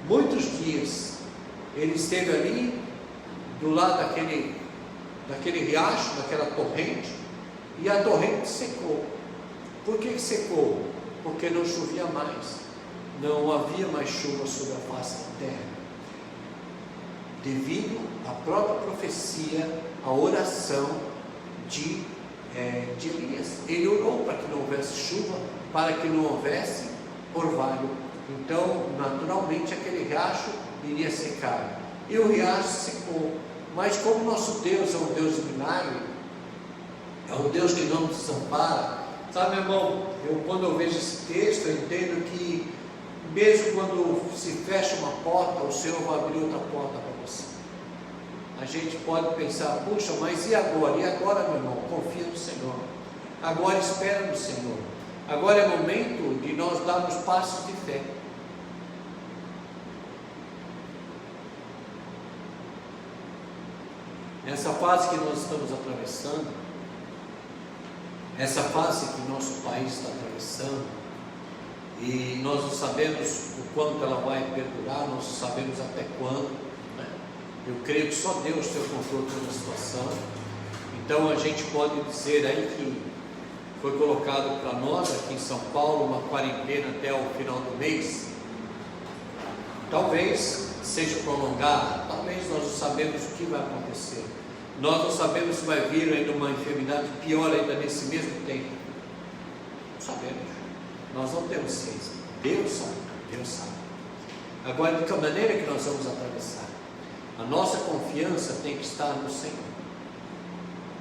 B: muitos dias, ele esteve ali, do lado daquele riacho, daquela torrente, e a torrente secou. Por que secou? Porque não chovia mais, não havia mais chuva sobre a face da terra, devido à própria profecia, à oração de Elias. Ele orou para que não houvesse chuva, para que não houvesse orvalho. Então, naturalmente, aquele riacho iria secar, e o riacho secou. Mas como nosso Deus é um Deus de milagre, é um Deus que não nos desampara, sabe, meu irmão, quando eu vejo esse texto, eu entendo que mesmo quando se fecha uma porta, o Senhor vai abrir outra porta para você. A gente pode pensar, puxa, mas e agora? E agora, meu irmão? Confia no Senhor. Agora espera no Senhor. Agora é momento de nós darmos passos de fé. Essa fase que nós estamos atravessando, essa fase que nosso país está atravessando, e nós não sabemos o quanto ela vai perdurar, nós não sabemos até quando, né? Eu creio que só Deus tem o controle da situação. Então a gente pode dizer aí que foi colocado para nós aqui em São Paulo uma quarentena até o final do mês. Talvez seja prolongada, talvez nós não sabemos o que vai acontecer. Nós não sabemos se vai vir ainda uma enfermidade pior ainda nesse mesmo tempo. Não sabemos. Nós não temos ciência. Deus sabe. Deus sabe. Agora, de que maneira que nós vamos atravessar? A nossa confiança tem que estar no Senhor.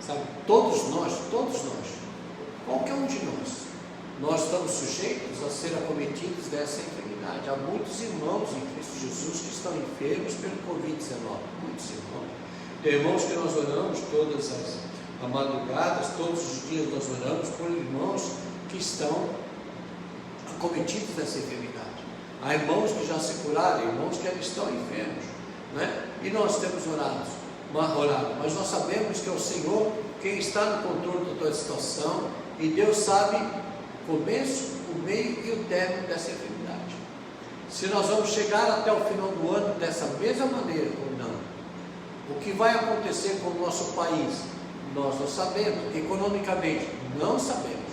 B: Sabe? Todos nós, qualquer um de nós estamos sujeitos a ser acometidos dessa enfermidade. Há muitos irmãos em Cristo Jesus que estão enfermos pelo Covid-19. Muitos irmãos. Tem irmãos que nós oramos todas as madrugadas, todos os dias nós oramos por irmãos que estão acometidos dessa enfermidade. Há irmãos que já se curaram, irmãos que ainda estão enfermos, né? E nós temos orado, mas nós sabemos que é o Senhor quem está no controle de toda a situação, e Deus sabe o começo, o meio e o término dessa enfermidade. Se nós vamos chegar até o final do ano dessa mesma maneira ou não, o que vai acontecer com o nosso país, nós não sabemos. Economicamente, não sabemos.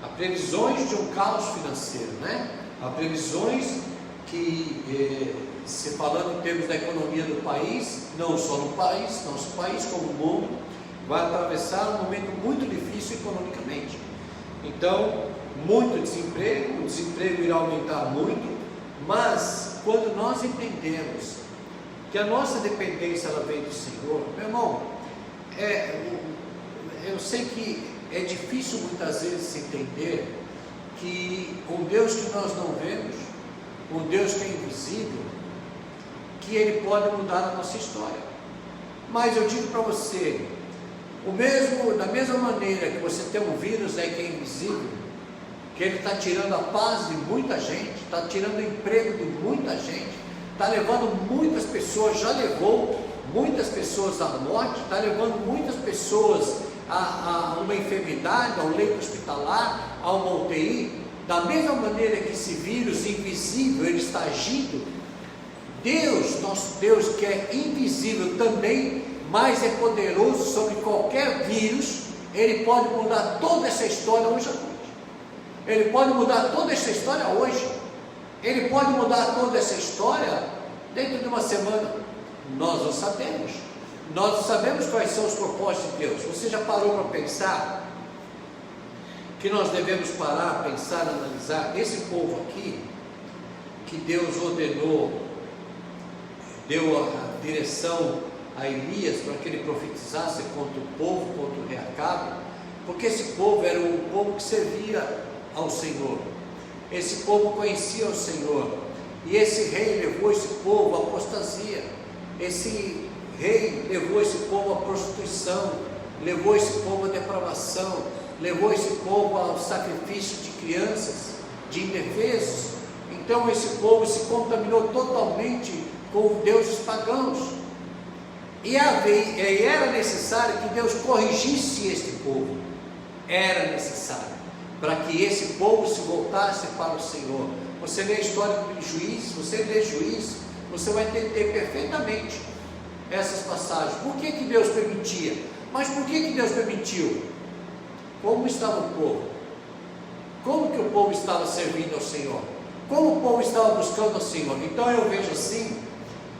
B: Há previsões de um caos financeiro, né? Há previsões que, se falando em termos da economia do país, não só no país, nosso país como o mundo, vai atravessar um momento muito difícil economicamente. Então, muito desemprego, o desemprego irá aumentar muito, mas quando nós entendemos que a nossa dependência ela vem do Senhor, meu irmão, eu sei que é difícil muitas vezes entender que um Deus que nós não vemos, um Deus que é invisível, que Ele pode mudar a nossa história. Mas eu digo para você, da mesma maneira que você tem um vírus aí que é invisível, que ele está tirando a paz de muita gente, está tirando o emprego de muita gente, está levando muitas pessoas, já levou muitas pessoas à morte, está levando muitas pessoas a uma enfermidade, a um leito hospitalar, a uma UTI. Da mesma maneira que esse vírus invisível ele está agindo, Deus, nosso Deus, que é invisível também, mas é poderoso sobre qualquer vírus, Ele pode mudar toda essa história hoje à noite. Ele pode mudar toda essa história hoje. Ele pode mudar toda essa história dentro de uma semana. Nós não sabemos. Nós não sabemos quais são os propósitos de Deus. Você já parou para pensar que nós devemos parar, pensar, analisar? Esse povo aqui, que Deus ordenou, deu a direção a Elias para que ele profetizasse contra o povo, contra o rei Acabe, porque esse povo era um povo que servia ao Senhor, esse povo conhecia o Senhor, e esse rei levou esse povo à apostasia, esse rei levou esse povo à prostituição, levou esse povo à depravação, levou esse povo ao sacrifício de crianças, de indefesos. Então esse povo se contaminou totalmente com deuses pagãos, e era necessário que Deus corrigisse este povo, era necessário, para que esse povo se voltasse para o Senhor. Você lê a história de Juízes, você lê Juízes, você vai entender perfeitamente essas passagens. Por que Deus permitia? Mas por que Deus permitiu? Como estava o povo? Como que o povo estava servindo ao Senhor? Como o povo estava buscando ao Senhor? Então eu vejo assim,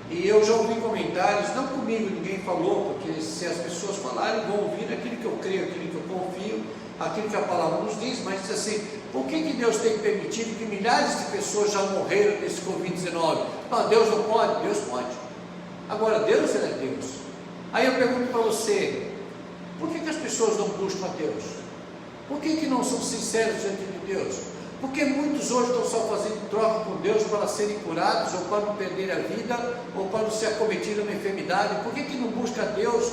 B: e eu já ouvi comentários, não comigo, ninguém falou, porque se as pessoas falarem, vão ouvir aquilo que eu creio, aquilo que eu confio, aquilo que a palavra nos diz, mas diz assim, por que Deus tem permitido que milhares de pessoas já morreram desse Covid-19? Não, Deus não pode, Deus pode. Agora, Deus, Ele é Deus. Aí eu pergunto para você, por que as pessoas não buscam a Deus? Por que não são sinceros diante de Deus? Porque muitos hoje estão só fazendo troca com Deus para serem curados, ou para não perder a vida, ou para não ser acometido de uma enfermidade. Por que não busca a Deus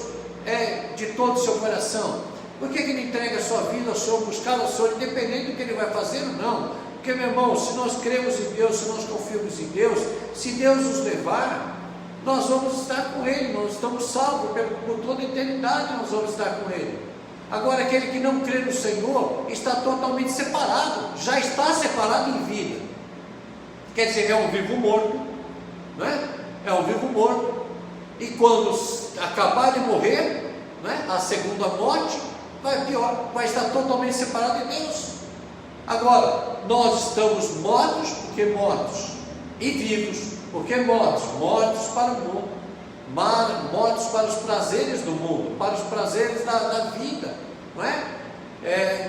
B: de todo o seu coração? Por que não entrega a sua vida ao Senhor, buscar ao Senhor, independente do que Ele vai fazer ou não? Porque, meu irmão, se nós cremos em Deus, se nós confiamos em Deus, se Deus nos levar, nós vamos estar com Ele, nós estamos salvos, por toda a eternidade nós vamos estar com Ele. Agora, aquele que não crê no Senhor, está totalmente separado, já está separado em vida, quer dizer, é um vivo morto, não é? É um vivo morto, e quando acabar de morrer, não é? A segunda morte, vai estar totalmente separado de Deus. Agora, nós estamos mortos, porque mortos, e vivos, porque mortos para o mundo, mortos para os prazeres do mundo, para os prazeres da vida, não é?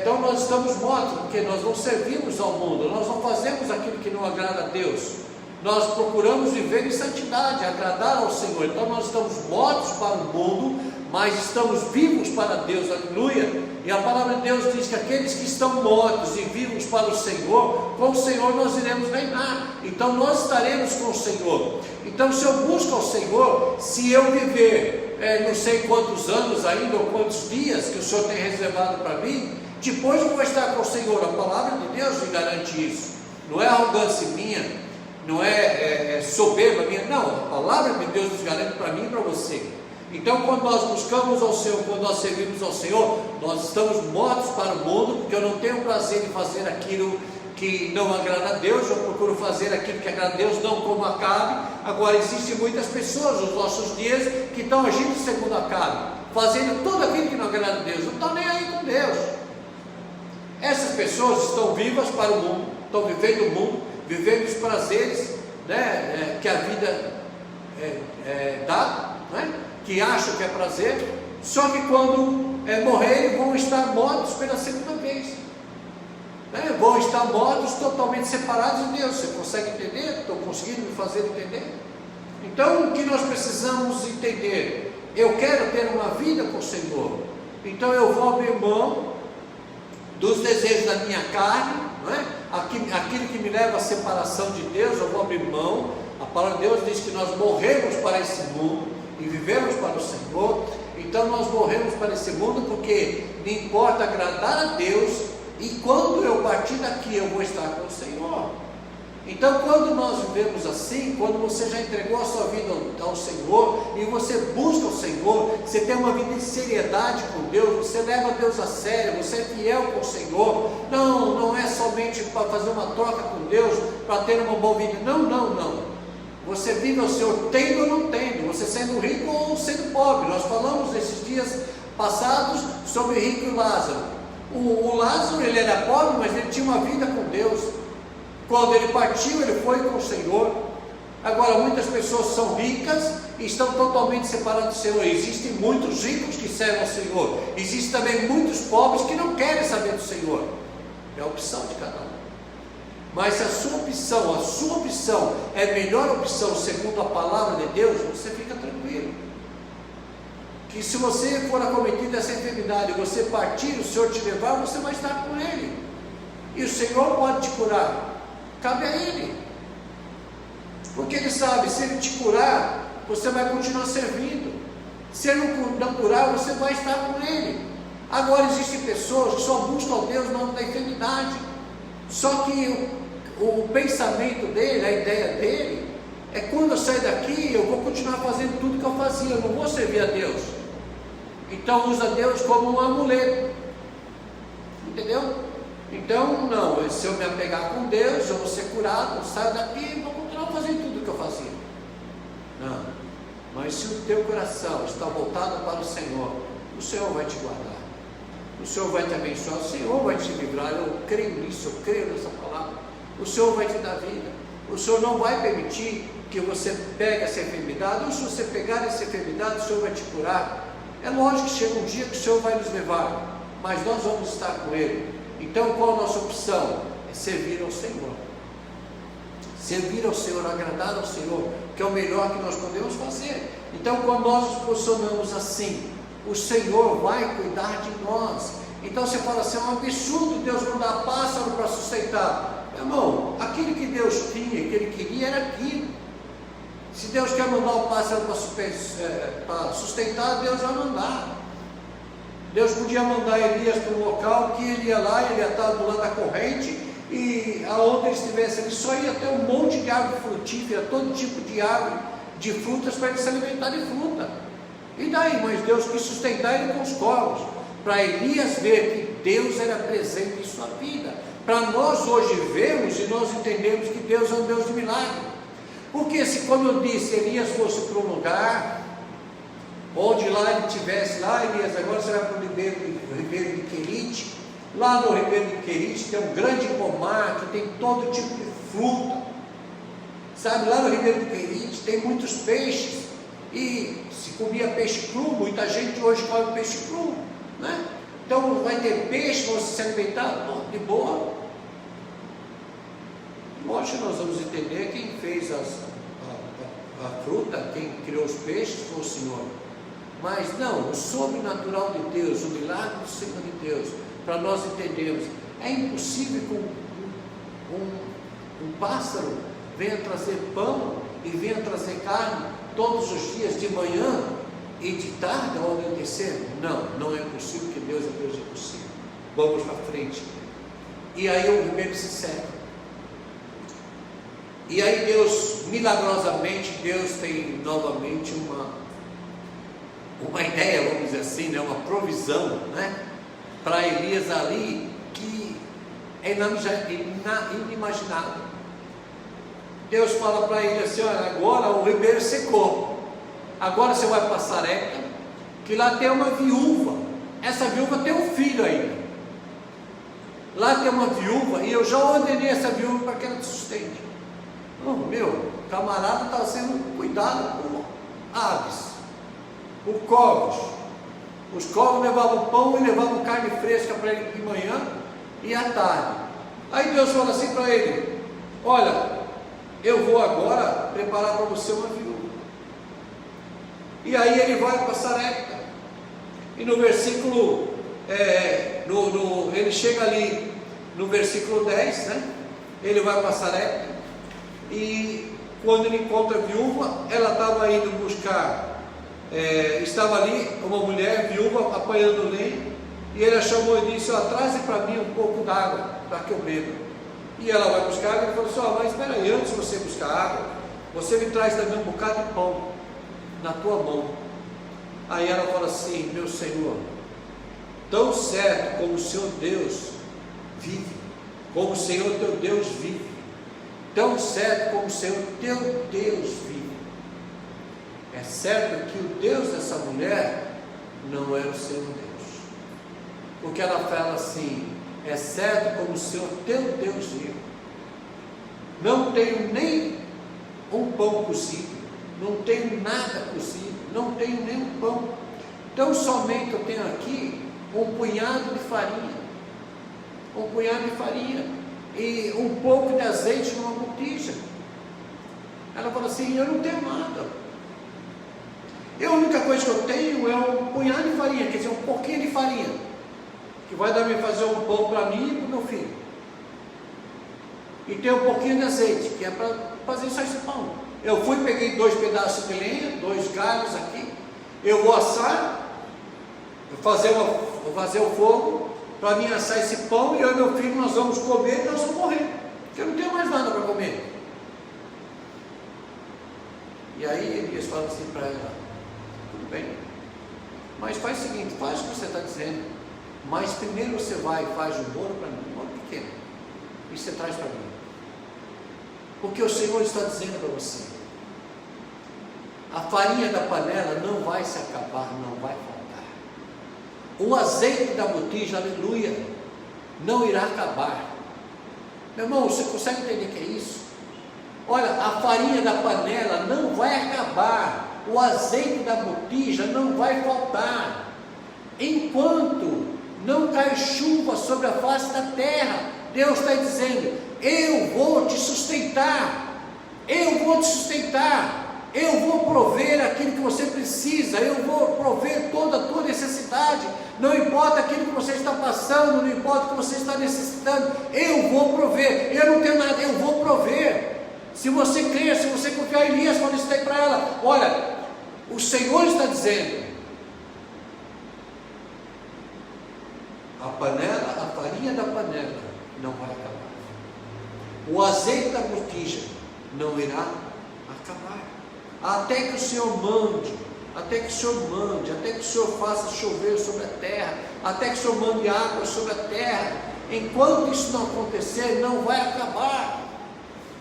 B: Então nós estamos mortos, porque nós não servimos ao mundo, nós não fazemos aquilo que não agrada a Deus, nós procuramos viver em santidade, agradar ao Senhor. Então nós estamos mortos para o mundo, mas estamos vivos para Deus, aleluia. E a palavra de Deus diz que aqueles que estão mortos e vivos para o Senhor, com o Senhor nós iremos reinar, então nós estaremos com o Senhor. Então se eu busco ao Senhor, se eu viver não sei quantos anos ainda, ou quantos dias que o Senhor tem reservado para mim, depois eu vou estar com o Senhor. A palavra de Deus me garante isso, não é arrogância minha, não é soberba minha, não, a palavra de Deus nos garante para mim e para você. Então quando nós buscamos ao Senhor, quando nós servimos ao Senhor, nós estamos mortos para o mundo, porque eu não tenho prazer em fazer aquilo que não agrada a Deus, eu procuro fazer aquilo que agrada a Deus, não como Acabe. Agora existem muitas pessoas nos nossos dias que estão agindo segundo Acabe, fazendo tudo aquilo que não agrada a Deus, não estão nem aí com Deus. Essas pessoas estão vivas para o mundo, estão vivendo o mundo, vivendo os prazeres, né, que a vida dá, né, que acham que é prazer, só que quando morrerem vão estar mortos pela segunda vez. né? Vão estar mortos, totalmente separados de Deus. Você consegue entender? Estou conseguindo me fazer entender? Então, o que nós precisamos entender? Eu quero ter uma vida com o Senhor, então eu vou abrir mão dos desejos da minha carne, não é? Aquilo que me leva à separação de Deus, eu vou abrir mão. A palavra de Deus diz que nós morremos para esse mundo e vivemos para o Senhor. Então nós morremos para esse mundo porque me importa agradar a Deus, e quando eu partir daqui eu vou estar com o Senhor. Então, quando nós vivemos assim, quando você já entregou a sua vida ao Senhor e você busca o Senhor, você tem uma vida de seriedade com Deus, você leva Deus a sério, você é fiel com o Senhor. Não é somente para fazer uma troca com Deus, para ter uma boa vida. Não. Você vive o Senhor tendo ou não tendo, você sendo rico ou sendo pobre. Nós falamos nesses dias passados sobre rico e Lázaro. O Lázaro, ele era pobre, mas ele tinha uma vida com Deus. Quando ele partiu, ele foi com o Senhor. Agora, muitas pessoas são ricas e estão totalmente separadas do Senhor. Existem muitos ricos que servem ao Senhor. Existem também muitos pobres que não querem saber do Senhor. É a opção de cada um. Mas se a sua opção é a melhor opção segundo a palavra de Deus, você fica tranquilo. Que se você for acometido dessa enfermidade e você partir, o Senhor te levar, você vai estar com Ele. E o Senhor pode te curar. Cabe a Ele, porque Ele sabe, se Ele te curar, você vai continuar servindo. Se Ele não curar, você vai estar com Ele. Agora, existem pessoas que só buscam a Deus na enfermidade, só que o pensamento dele, a ideia dele, é: quando eu sair daqui, eu vou continuar fazendo tudo que eu fazia, eu não vou servir a Deus. Então usa Deus como um amuleto, entendeu? Então, não, se eu me apegar com Deus, eu vou ser curado, eu saio daqui e vou continuar fazendo tudo o que eu fazia. Não, mas se o teu coração está voltado para o Senhor vai te guardar, o Senhor vai te abençoar, o Senhor vai te livrar. Eu creio nisso, eu creio nessa palavra. O Senhor vai te dar vida, o Senhor não vai permitir que você pegue essa enfermidade, ou se você pegar essa enfermidade, o Senhor vai te curar. É lógico que chega um dia que o Senhor vai nos levar, mas nós vamos estar com Ele. Então, qual a nossa opção? É servir ao Senhor. Servir ao Senhor, agradar ao Senhor, que é o melhor que nós podemos fazer. Então, quando nós nos posicionamos assim, o Senhor vai cuidar de nós. Então você fala assim: é um absurdo Deus mandar pássaro para sustentar. Meu irmão, aquilo que Deus tinha, que Ele queria, era aquilo. Se Deus quer mandar o pássaro para sustentar, Deus vai mandar. Deus podia mandar Elias para um local que ele ia lá, ele ia estar do lado da corrente, e aonde ele estivesse, ele só ia ter um monte de árvore frutífera, todo tipo de árvore, de frutas, para ele se alimentar de fruta. E daí? Mas Deus quis sustentar ele com os corvos, para Elias ver que Deus era presente em sua vida, para nós hoje vermos e nós entendemos que Deus é um Deus de milagre. Porque se, como eu disse, Elias fosse para um lugar onde lá ele estivesse, lá Elias, agora você vai para o Ribeiro de Querite. Lá no Ribeiro de Querite tem um grande pomar que tem todo tipo de fruta, sabe? Lá no Ribeiro de Querite tem muitos peixes, e se comia peixe cru, muita gente hoje come peixe cru, né? Então vai ter peixe para você se alimentar, de boa. Lógico que nós vamos entender quem fez a fruta, quem criou os peixes foi o Senhor. Mas não, o sobrenatural de Deus, o milagre do Senhor de Deus, para nós entendermos, é impossível que um pássaro venha trazer pão e venha trazer carne todos os dias, de manhã e de tarde ao anoitecer. Não é possível, porque Deus é Deus impossível. Vamos para frente. E aí o ribeiro se seca. E aí Deus, milagrosamente, Deus tem novamente uma ideia, vamos dizer assim, né? Uma provisão, né? Para Elias ali, que é inimaginável. Deus fala para ele assim: olha, agora o ribeiro secou, agora você vai para Sarepta, que lá tem uma viúva, essa viúva tem um filho ainda, lá tem uma viúva, e eu já ordenei essa viúva para que ela te sustente. Meu camarada está sendo cuidado por aves, por corvos. Os corvos levavam pão e levavam carne fresca para ele de manhã e à tarde. Aí Deus fala assim para ele: olha, eu vou agora preparar para você uma viúva. E aí ele vai para Sarepta. E no versículo, ele chega ali no versículo 10, né? Ele vai para Sarepta. E quando ele encontra a viúva, ela estava indo buscar, estava ali uma mulher viúva apanhando lenha. E ele a chamou e disse: traze para mim um pouco d'água para que eu beba. E ela vai buscar água. Ele falou assim: mas espera aí, antes de você buscar água, você me traz também um bocado de pão na tua mão. Aí ela fala assim: meu Senhor, tão certo como o Senhor Deus vive, como o Senhor teu Deus vive, tão certo como o Senhor teu Deus vive. É certo que o Deus dessa mulher não era o Senhor Deus, porque ela fala assim: é certo como o Senhor teu Deus vive, não tenho nem um pão cozido, não tenho nada cozido, não tenho nenhum pão, então somente eu tenho aqui um punhado de farinha, e um pouco de azeite numa botija. Ela fala assim: eu não tenho nada, a única coisa que eu tenho é um punhado de farinha, quer dizer, um pouquinho de farinha, que vai dar me fazer um pão para mim e para o meu filho, e tem um pouquinho de azeite, que é para fazer só esse pão. Eu fui, peguei 2 pedaços de lenha, 2 galhos aqui, eu vou assar, vou fazer o fogo, para mim assar esse pão, e eu e meu filho nós vamos comer e nós vamos morrer, porque eu não tenho mais nada para comer. E aí Elias fala assim para ela: tudo bem, mas faz o seguinte, faz o que você está dizendo, mas primeiro você vai e faz um bolo para mim, um bolo pequeno, e você traz para mim, porque o Senhor está dizendo para você: a farinha da panela não vai se acabar, não vai faltar, o azeite da botija, aleluia, não irá acabar. Meu irmão, você consegue entender o que é isso? Olha, a farinha da panela não vai acabar, o azeite da botija não vai faltar, enquanto não cai chuva sobre a face da terra. Deus está dizendo: eu vou te sustentar, eu vou prover aquilo que você precisa, eu vou prover toda a tua necessidade, não importa aquilo que você está passando, não importa o que você está necessitando, eu vou prover. Eu não tenho nada, eu vou prover. Se você crer, se você confiar em Elias, quando está aí para ela: olha, o Senhor está dizendo, a farinha da panela não vai acabar, o azeite da botija não irá acabar, até que o Senhor mande, até que o Senhor faça chover sobre a terra, até que o Senhor mande água sobre a terra. Enquanto isso não acontecer, não vai acabar.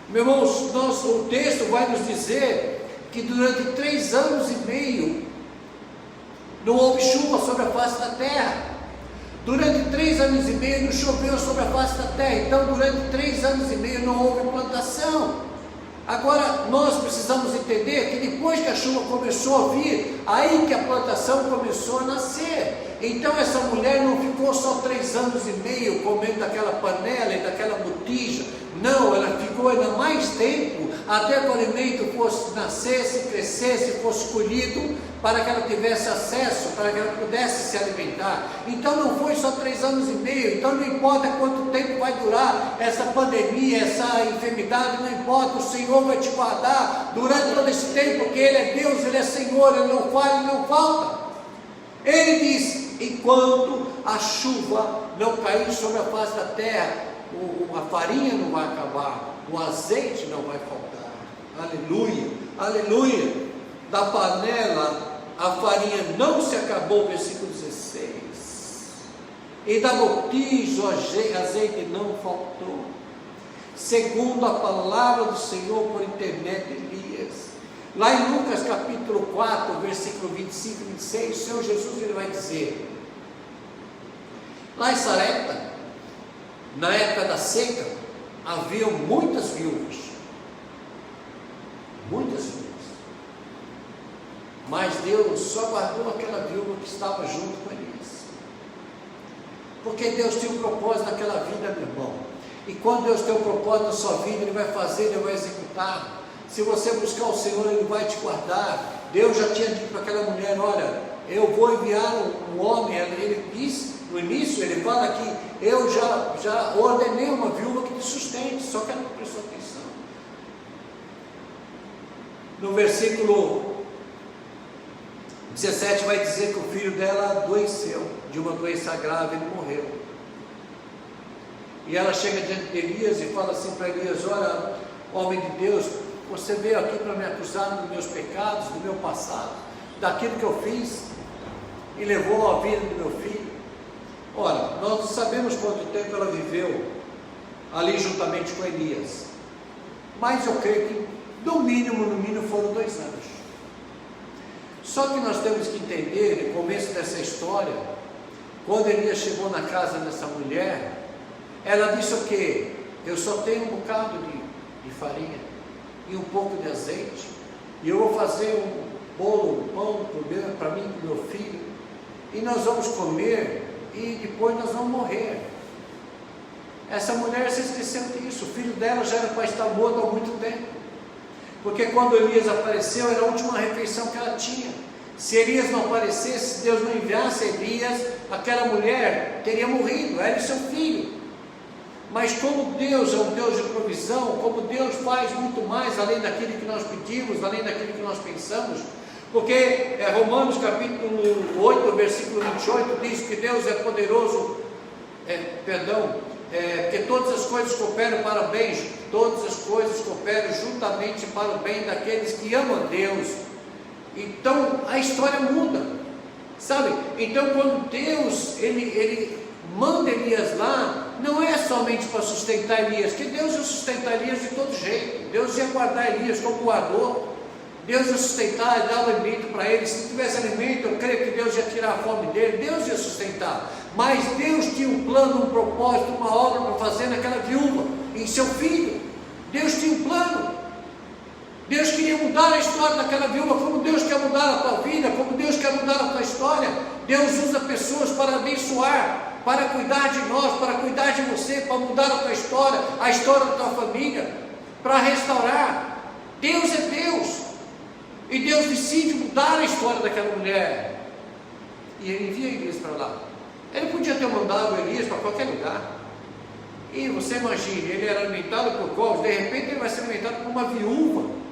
B: Meus irmãos, o texto vai nos dizer que durante 3 anos e meio não houve chuva sobre a face da terra. Durante 3 anos e meio não choveu sobre a face da terra. Então durante 3 anos e meio não houve plantação. Agora nós precisamos entender que depois que a chuva começou a vir, aí que a plantação começou a nascer. Então essa mulher não ficou só 3 anos e meio comendo daquela panela e daquela botija. Não, ela ficou ainda mais tempo, até que o alimento fosse nascesse, crescesse, fosse colhido, para que ela tivesse acesso, para que ela pudesse se alimentar. Então não foi só 3 anos e meio, então não importa quanto tempo vai durar essa pandemia, essa enfermidade, não importa, o Senhor vai te guardar durante todo esse tempo, porque Ele é Deus, Ele é Senhor, Ele não falha, Ele não falta. Ele diz: enquanto a chuva não cair sobre a face da terra, a farinha não vai acabar, o azeite não vai faltar. Aleluia, aleluia. Da panela a farinha não se acabou, versículo 16, e da botija o azeite não faltou, segundo a palavra do Senhor por intermédio de Elias. Lá em Lucas capítulo 4, versículo 25 e 26, o Senhor Jesus ele vai dizer: lá em Sarepta, na época da seca, haviam muitas viúvas, mas Deus só guardou aquela viúva que estava junto com Elias, porque Deus tinha um propósito naquela vida, meu irmão. E quando Deus tem um propósito na sua vida, Ele vai fazer, Ele vai executar. Se você buscar o Senhor, Ele vai te guardar. Deus já tinha dito para aquela mulher: olha, eu vou enviar um homem. Ele diz, no início, ele fala que eu já ordenei uma viúva que te sustente, só que ela não prestou atenção. No versículo 17 vai dizer que o filho dela adoeceu de uma doença grave, ele morreu. E ela chega diante de Elias e fala assim para Elias: olha, homem de Deus, você veio aqui para me acusar dos meus pecados, do meu passado, daquilo que eu fiz e levou a vida do meu filho. Ora, nós não sabemos quanto tempo ela viveu ali juntamente com Elias, mas eu creio que no mínimo foram 2 anos. Só que nós temos que entender, no começo dessa história, quando Elias chegou na casa dessa mulher, ela disse o quê? Eu só tenho um bocado de farinha e um pouco de azeite, e eu vou fazer um bolo, um pão para mim e para o meu filho, e nós vamos comer, e depois nós vamos morrer. Essa mulher se esqueceu disso. O filho dela já era para estar morto há muito tempo, porque quando Elias apareceu, era a última refeição que ela tinha. Se Elias não aparecesse, se Deus não enviasse Elias, aquela mulher teria morrido, ela e seu filho. Mas como Deus é um Deus de provisão, como Deus faz muito mais além daquilo que nós pedimos, além daquilo que nós pensamos, porque Romanos capítulo 8, versículo 28 diz que Deus é poderoso, porque todas as coisas cooperam para o bem, todas as coisas cooperam juntamente para o bem daqueles que amam a Deus. Então a história muda, sabe? Então quando Deus ele manda Elias lá, não é somente para sustentar Elias, que Deus ia sustentar Elias de todo jeito. Deus ia guardar Elias como guardou. Deus ia sustentar e dar alimento para ele. Se não tivesse alimento, eu creio que Deus ia tirar a fome dele, Deus ia sustentar. Mas Deus tinha um plano, um propósito, uma obra para fazer naquela viúva, em seu filho. Deus tinha um plano. Deus queria mudar a história daquela viúva, como Deus quer mudar a tua vida, como Deus quer mudar a tua história. Deus usa pessoas para abençoar, para cuidar de nós, para cuidar de você, para mudar a tua história, a história da tua família, para restaurar. Deus é Deus. E Deus decide mudar a história daquela mulher. E Ele envia Elias para lá. Ele podia ter mandado Elias para qualquer lugar. E você imagine, ele era alimentado por povos, de repente ele vai ser alimentado por uma viúva.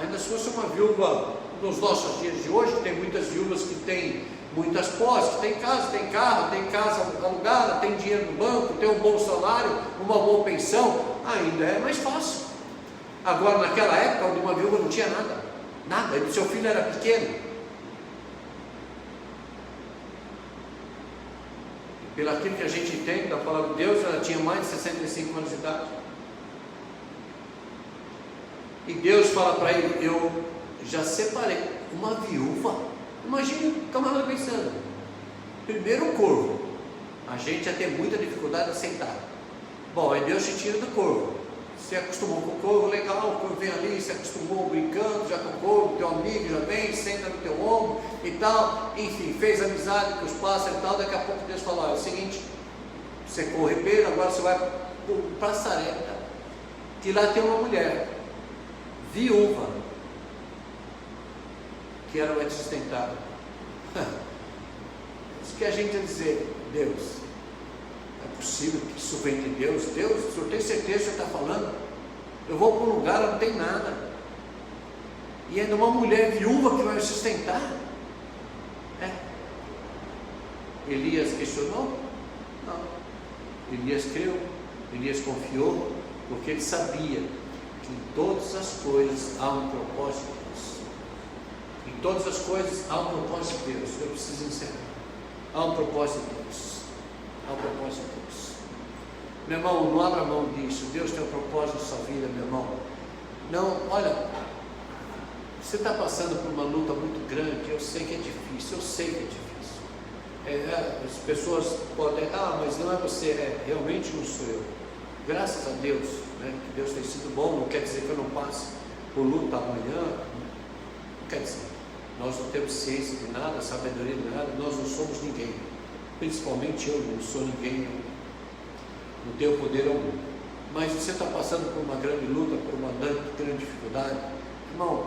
B: Ainda se fosse uma viúva nos nossos dias de hoje, tem muitas viúvas que têm muitas posses, tem casa, tem carro, tem casa alugada, tem dinheiro no banco, tem um bom salário, uma boa pensão, ainda é mais fácil. Agora naquela época, onde uma viúva não tinha nada, e seu filho era pequeno, pelo aquilo que a gente entende da palavra de Deus, ela tinha mais de 65 anos de idade. E Deus fala para ele: eu já separei uma viúva. Imagina o camarada pensando: primeiro o corvo, a gente ia ter muita dificuldade de aceitar. Bom, aí Deus te tira do corvo. Se acostumou com o corvo, legal, o corvo vem ali, se acostumou brincando já com o corvo, teu amigo já vem, senta no teu ombro e tal, enfim, fez amizade com os pássaros e tal. Daqui a pouco Deus falou: é o seguinte, você corre bem, agora você vai para Sarepta, que lá tem uma mulher viúva que ela vai te sustentar. Isso que a gente ia dizer: Deus, é possível que isso venha de Deus? Deus, o senhor tem certeza que o senhor está falando? Eu vou para um lugar onde não tem nada, e ainda uma mulher viúva que vai me sustentar? Elias questionou? Não. Elias creu, Elias confiou, porque ele sabia que em todas as coisas há um propósito de Deus. Em todas as coisas há um propósito de Deus. Eu preciso encerrar. Há um propósito de Deus. Há um propósito de Deus. Meu irmão, não abra mão disso. Deus tem um propósito na sua vida, meu irmão. Não, olha, você está passando por uma luta muito grande. Eu sei que é difícil, eu sei que é difícil. As pessoas podem, mas não é você, realmente não sou eu. Graças a Deus, né, que Deus tem sido bom. Não quer dizer que eu não passe por luta amanhã, não quer dizer. Nós não temos ciência de nada, sabedoria de nada, nós não somos ninguém. Principalmente eu não sou ninguém. não tenho poder algum. Mas você está passando por uma grande luta, por uma grande dificuldade, irmão,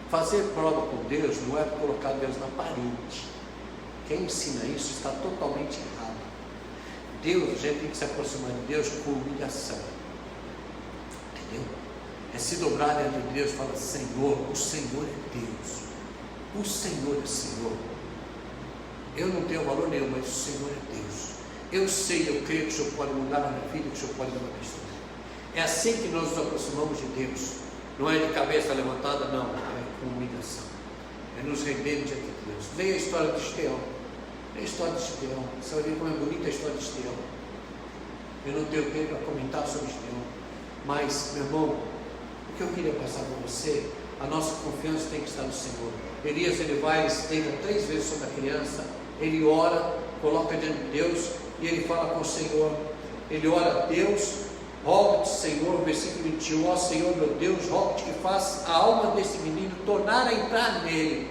B: fazer prova com Deus não é colocar Deus na parede. Quem ensina isso está totalmente errado. Deus, a gente tem que se aproximar de Deus com humilhação, entendeu? É se dobrar diante de Deus e falar: Senhor, o Senhor é Deus, o Senhor é Senhor. Eu não tenho valor nenhum, mas o Senhor é Deus. Eu sei, eu creio que o Senhor pode mudar a minha vida, que o Senhor pode mudar a minha história. É assim que nós nos aproximamos de Deus. Não é de cabeça levantada, não, é com humilhação. É nos render diante de Deus. Leia a história de Gideão. Leia a história de Gideão. Você vai ver como é bonita a história de Gideão. Eu não tenho tempo para comentar sobre Gideão. Mas, meu irmão, o que eu queria passar para você, a nossa confiança tem que estar no Senhor. Elias, ele vai, ele se deita 3 vezes sobre a criança, ele ora, coloca diante de Deus, e ele fala com o Senhor. Ele ora a Deus, roga-te, Senhor, versículo 21, ó Senhor meu Deus, roga-te que faça a alma desse menino tornar a entrar nele.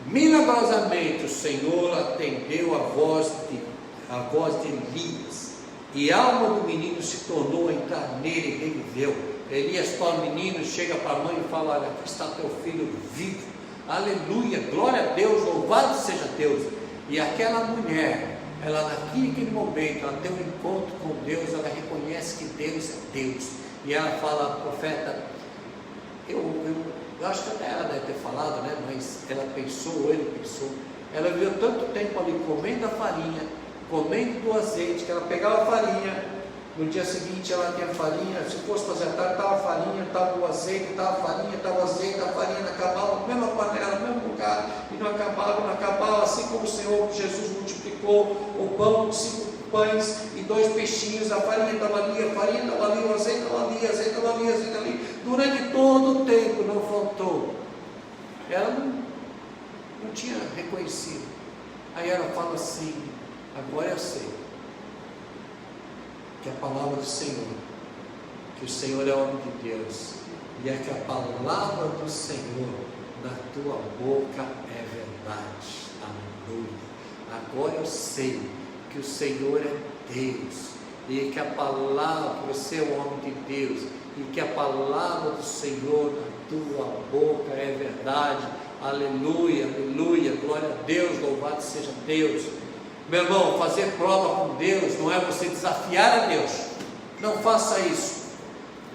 B: Milagrosamente o Senhor atendeu a voz de Elias, e a alma do menino se tornou a entrar nele e reviveu. Elias para o menino, chega para a mãe e fala: olha, aqui está teu filho vivo. Aleluia, glória a Deus, louvado seja Deus. E aquela mulher, ela naquele momento, ela tem um encontro com Deus, ela reconhece que Deus é Deus. E ela fala: profeta, eu acho que até ela deve ter falado, né? Mas ela pensou, ou ele pensou, ela viveu tanto tempo ali comendo a farinha, comendo do azeite, que ela pegava a farinha, no dia seguinte ela tinha farinha, se fosse fazer a tarde, estava a farinha, estava o azeite, estava a farinha, estava o azeite, a farinha não acabava, na mesma panela, no mesmo lugar, e não acabava, assim como o Senhor Jesus multiplicou o pão com 5 pães e 2 peixinhos, a farinha estava ali, o azeite estava ali, o azeite ali, durante todo o tempo não faltou. Ela não tinha reconhecido. Aí ela fala assim: agora eu sei que a palavra do Senhor, que o Senhor é homem de Deus, e é que a palavra do Senhor na tua boca é verdade. Aleluia. Agora eu sei que o Senhor é Deus, e que a palavra, que você é o homem de Deus, e que a palavra do Senhor na tua boca é verdade. Aleluia, aleluia, glória a Deus, louvado seja Deus. Meu irmão, fazer prova com Deus não é você desafiar a Deus, não faça isso,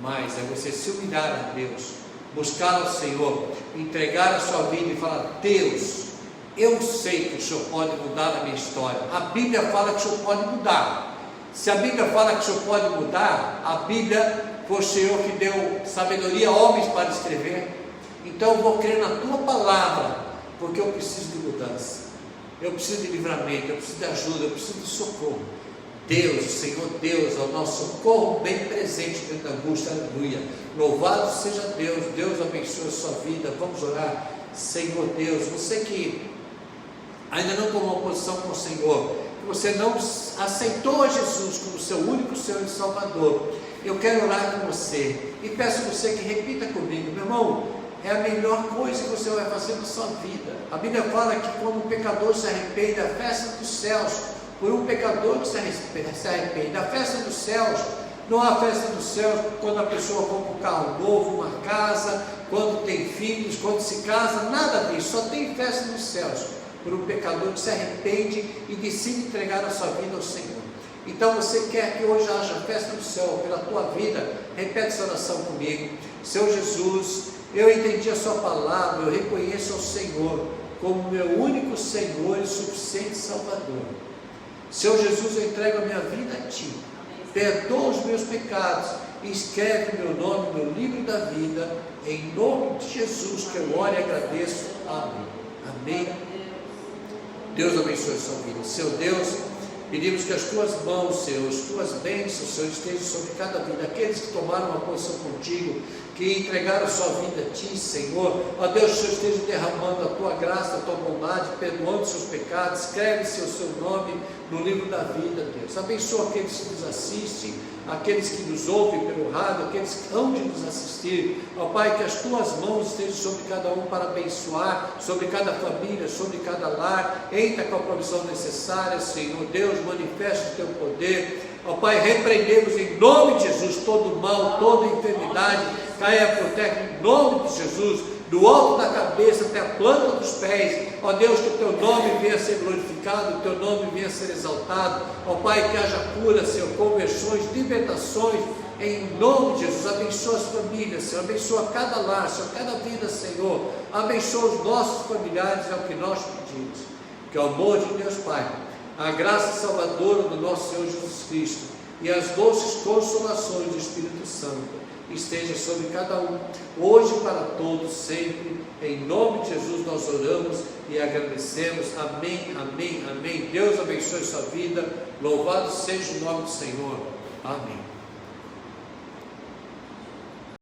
B: mas é você se humilhar a Deus, buscar ao Senhor, entregar a sua vida e falar: Deus, eu sei que o Senhor pode mudar a minha história. A Bíblia fala que o Senhor pode mudar. Se a Bíblia fala que o Senhor pode mudar, a Bíblia foi o Senhor que deu sabedoria a homens para escrever. Então eu vou crer na tua palavra, porque eu preciso de mudança. Eu preciso de livramento, eu preciso de ajuda, eu preciso de socorro. Deus, o Senhor Deus, é o nosso socorro bem presente dentro da angústia. Aleluia. Louvado seja Deus. Deus abençoe a sua vida. Vamos orar. Senhor Deus, você que ainda não tomou posição com o Senhor, que você não aceitou a Jesus como seu único Senhor e Salvador, eu quero orar com você e peço a você que repita comigo. Meu irmão, é a melhor coisa que você vai fazer na sua vida. A Bíblia fala que quando um pecador se arrepende, a festa dos céus, por um pecador que se arrepende, a festa dos céus, não há festa dos céus quando a pessoa compra um carro novo, uma casa, quando tem filhos, quando se casa, nada disso, só tem festa nos céus, por um pecador que se arrepende e decide entregar a sua vida ao Senhor. Então você quer que hoje haja festa do céu pela tua vida? Repete essa oração comigo. Senhor Jesus, eu entendi a sua palavra, eu reconheço ao Senhor como meu único Senhor e suficiente Salvador. Senhor Jesus, eu entrego a minha vida a Ti, perdoa os meus pecados e escreve meu nome no livro da vida, em nome de Jesus que eu oro e agradeço. Amém. Amém. Deus abençoe a sua vida. Senhor Deus, pedimos que as Tuas mãos, Senhor, as Tuas bênçãos, Senhor, estejam sobre cada vida, aqueles que tomaram uma posição contigo, que entregaram a sua vida a Ti, Senhor. Ó Deus, o Senhor esteja derramando a Tua graça, a Tua bondade, perdoando os seus pecados, escreve-se o Seu nome no livro da vida, Deus. Abençoa aqueles que nos assistem, aqueles que nos ouvem pelo rádio, aqueles que hão de nos assistir. Ó Pai, que as tuas mãos estejam sobre cada um para abençoar, sobre cada família, sobre cada lar. Entra com a provisão necessária, Senhor Deus, manifesta o teu poder. Ó Pai, repreendemos em nome de Jesus todo mal, toda enfermidade, caia por terra em nome de Jesus, do alto da cabeça até a planta dos pés. Ó Deus, que o teu nome venha a ser glorificado, o teu nome venha a ser exaltado. Ó Pai, que haja cura, Senhor, conversões, libertações, em nome de Jesus. Abençoa as famílias, Senhor, abençoa cada lar, Senhor, cada vida, Senhor, abençoa os nossos familiares, é o que nós pedimos. Que o amor de Deus Pai, a graça salvadora do nosso Senhor Jesus Cristo e as doces consolações do Espírito Santo esteja sobre cada um, hoje e para todos, sempre. Em nome de Jesus nós oramos e agradecemos. Amém, amém, amém. Deus abençoe sua vida. Louvado seja o nome do Senhor. Amém.